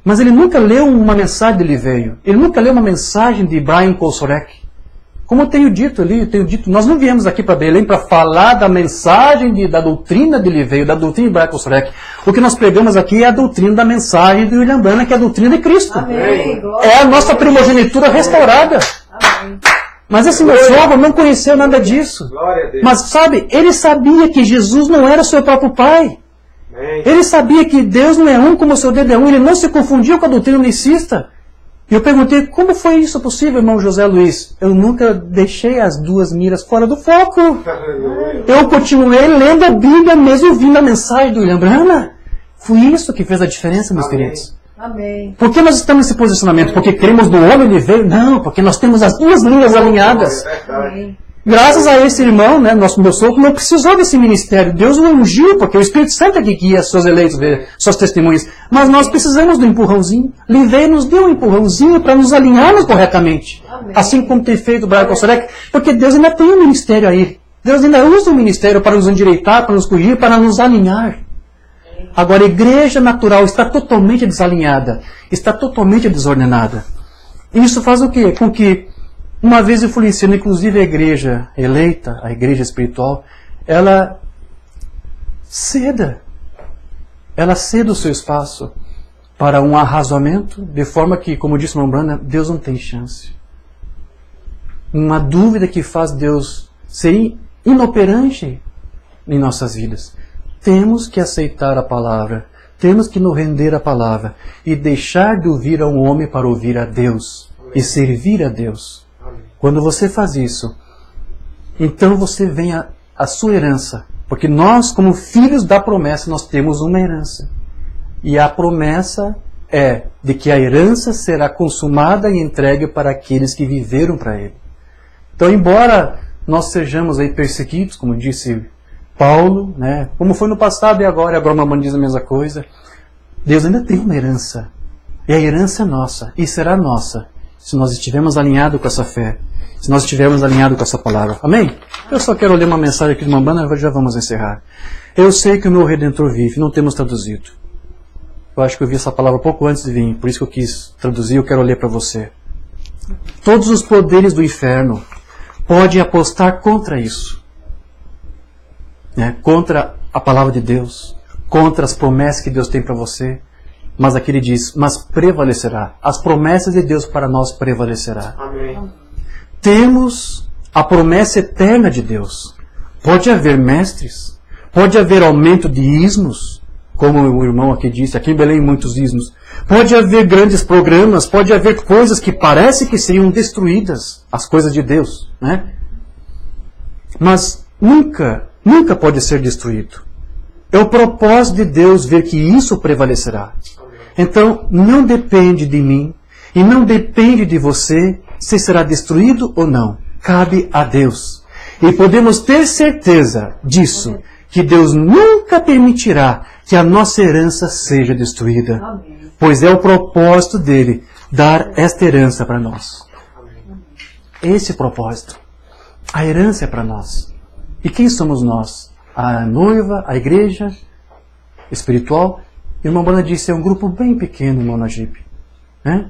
Mas ele nunca leu uma mensagem de Liveio. Ele nunca leu uma mensagem de Brian Kosorek. Como eu tenho dito ali, nós não viemos aqui para Belém para falar da mensagem da doutrina de Liveio, da doutrina de Brian Kosorek. O que nós pregamos aqui é a doutrina da mensagem de William Branham, que é a doutrina de Cristo. Amém. É a nossa primogenitura restaurada. Amém. Mas esse meu sogro não conheceu nada disso. Mas sabe, ele sabia que Jesus não era seu próprio pai. Ele sabia que Deus não é um como o seu dedo é um. Ele não se confundiu com a doutrina unicista. E eu perguntei, como foi isso possível, irmão José Luiz? Eu nunca deixei as duas miras fora do foco. Eu continuei lendo a Bíblia, mesmo ouvindo a mensagem do William Branham. Foi isso que fez a diferença, meus queridos. Amém. Por que nós estamos nesse posicionamento? Porque cremos no homem, ele veio? Não, porque nós temos as duas linhas alinhadas. Amém. Graças a esse irmão, meu sogro, não precisou desse ministério. Deus o ungiu, porque o Espírito Santo é que guia seus eleitos, suas testemunhas. Mas nós precisamos do empurrãozinho. Livei nos deu um empurrãozinho para nos alinharmos corretamente. Amém. Assim como tem feito o Brian Kosorek, porque Deus ainda tem um ministério aí. Deus ainda usa o ministério para nos endireitar, para nos corrigir, para nos alinhar. Agora, a igreja natural está totalmente desalinhada, está totalmente desordenada. E isso faz o quê? Com que, uma vez influenciando, inclusive a igreja eleita, a igreja espiritual, ela ceda o seu espaço para um arrazoamento, de forma que, como disse o irmão Branham, Deus não tem chance. Uma dúvida que faz Deus ser inoperante em nossas vidas. Temos que aceitar a palavra, temos que nos render à palavra e deixar de ouvir a um homem para ouvir a Deus e servir a Deus. Quando você faz isso, então você vem a sua herança, porque nós, como filhos da promessa, nós temos uma herança. E a promessa é de que a herança será consumada e entregue para aqueles que viveram para Ele. Então, embora nós sejamos aí perseguidos, como disse Paulo, como foi no passado e agora a mamãe diz a mesma coisa, Deus ainda tem uma herança. E a herança é nossa, e será nossa, se nós estivermos alinhados com essa fé, se nós estivermos alinhados com essa palavra. Amém? Eu só quero ler uma mensagem aqui de Mambana e já vamos encerrar. Eu sei que o meu Redentor vive, não temos traduzido. Eu acho que eu vi essa palavra pouco antes de vir, por isso que eu quis traduzir, eu quero ler para você. Todos os poderes do inferno podem apostar contra isso. Contra a palavra de Deus, contra as promessas que Deus tem para você, mas aqui ele diz, mas prevalecerá. As promessas de Deus para nós prevalecerá. Amém. Temos a promessa eterna de Deus. Pode haver mestres, pode haver aumento de ismos, como o irmão aqui disse, aqui em Belém muitos ismos. Pode haver grandes programas, pode haver coisas que parece que seriam destruídas, as coisas de Deus, Mas nunca pode ser destruído. É o propósito de Deus ver que isso prevalecerá. Então, não depende de mim e não depende de você se será destruído ou não. Cabe a Deus. E podemos ter certeza disso, que Deus nunca permitirá que a nossa herança seja destruída. Pois é o propósito dele dar esta herança para nós. Esse propósito. A herança é para nós. E quem somos nós? A noiva, a igreja espiritual. E o irmão Brana disse, é um grupo bem pequeno, irmão Najib.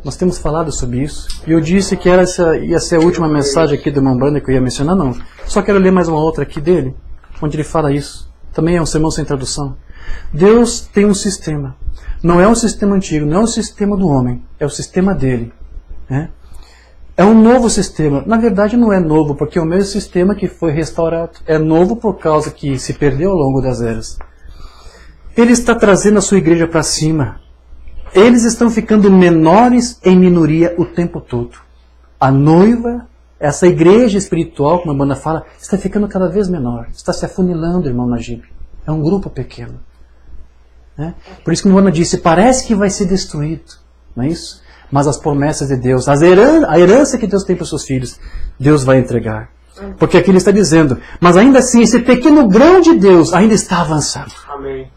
Nós temos falado sobre isso. E eu disse que ia ser a última mensagem aqui do irmão Brana que eu ia mencionar, não. Só quero ler mais uma outra aqui dele, onde ele fala isso. Também é um sermão sem tradução. Deus tem um sistema. Não é um sistema antigo, não é um sistema do homem. É o sistema dele. É um novo sistema. Na verdade não é novo, porque é o mesmo sistema que foi restaurado. É novo por causa que se perdeu ao longo das eras. Ele está trazendo a sua igreja para cima. Eles estão ficando menores em minoria o tempo todo. A noiva, essa igreja espiritual, como a banda fala, está ficando cada vez menor. Está se afunilando, irmão Najib. É um grupo pequeno. Por isso que a banda disse, parece que vai ser destruído. Não é isso? Mas as promessas de Deus, a herança que Deus tem para os seus filhos, Deus vai entregar. Porque aqui ele está dizendo, mas ainda assim, esse pequeno grão de Deus ainda está avançando. Amém.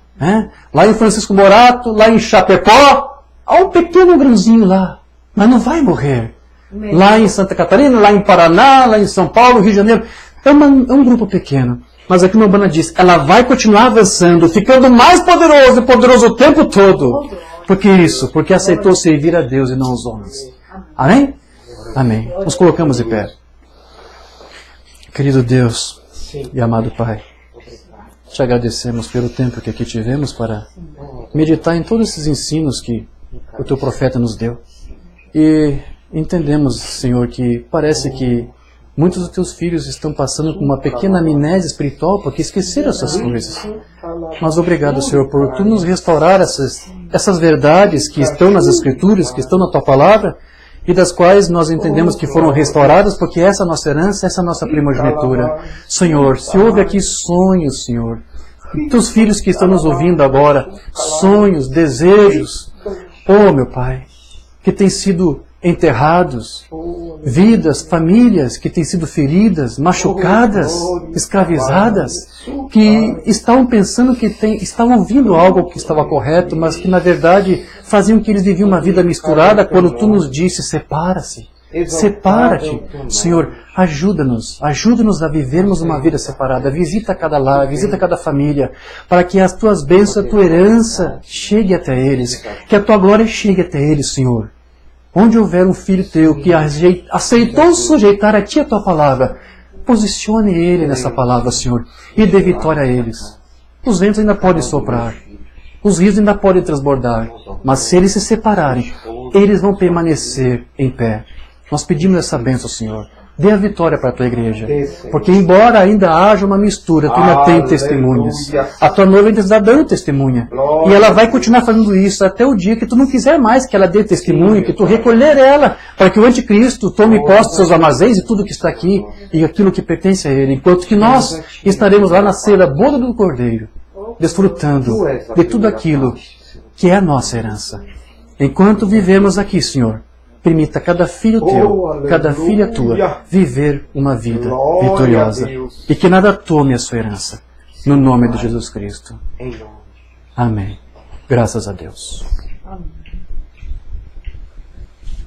Lá em Francisco Morato, lá em Chapecó, há um pequeno grãozinho lá, mas não vai morrer. Lá em Santa Catarina, lá em Paraná, lá em São Paulo, Rio de Janeiro, é um grupo pequeno. Mas aqui o Urbana diz, ela vai continuar avançando, ficando mais poderoso e poderoso o tempo todo. Por que isso? Porque aceitou servir a Deus e não aos homens. Amém? Amém. Nos colocamos de pé. Querido Deus e amado Pai, te agradecemos pelo tempo que aqui tivemos para meditar em todos esses ensinos que o teu profeta nos deu. E entendemos, Senhor, que parece que muitos dos teus filhos estão passando por uma pequena amnésia espiritual porque esqueceram essas coisas. Mas obrigado, Senhor, por tu nos restaurar essas verdades que estão nas Escrituras, que estão na tua palavra, e das quais nós entendemos que foram restauradas porque essa é a nossa herança, essa é a nossa primogenitura. Senhor, se houve aqui sonhos, Senhor, teus filhos que estão nos ouvindo agora, sonhos, desejos, meu Pai, que têm sido enterrados, vidas, famílias que têm sido feridas, machucadas, escravizadas, que estavam pensando que estavam ouvindo algo que estava correto, mas que na verdade faziam que eles viviam uma vida misturada quando tu nos disse, separa-se. Separa-te. Senhor, ajuda-nos a vivermos uma vida separada. Visita cada lar, visita cada família, para que as tuas bênçãos, a tua herança chegue até eles, que a tua glória chegue até eles, Senhor. Onde houver um filho teu que aceitou sujeitar a ti a tua palavra, posicione ele nessa palavra, Senhor, e dê vitória a eles. Os ventos ainda podem soprar, os rios ainda podem transbordar, mas se eles se separarem, eles vão permanecer em pé. Nós pedimos essa bênção, Senhor. Dê a vitória para a tua igreja. Porque embora ainda haja uma mistura, tu ainda tem testemunhas. A tua noiva ainda está dando testemunha. E ela vai continuar fazendo isso até o dia que tu não quiser mais que ela dê testemunho, que tu recolher ela, para que o anticristo tome posse dos seus armazéns e tudo que está aqui, e aquilo que pertence a ele. Enquanto que nós estaremos lá na ceia da boda do Cordeiro, desfrutando de tudo aquilo que é a nossa herança. Enquanto vivemos aqui, Senhor, permita cada filho teu, cada filha tua, viver uma vida vitoriosa. E que nada tome a sua herança. No nome de Jesus Cristo. Amém. Graças a Deus. Amém.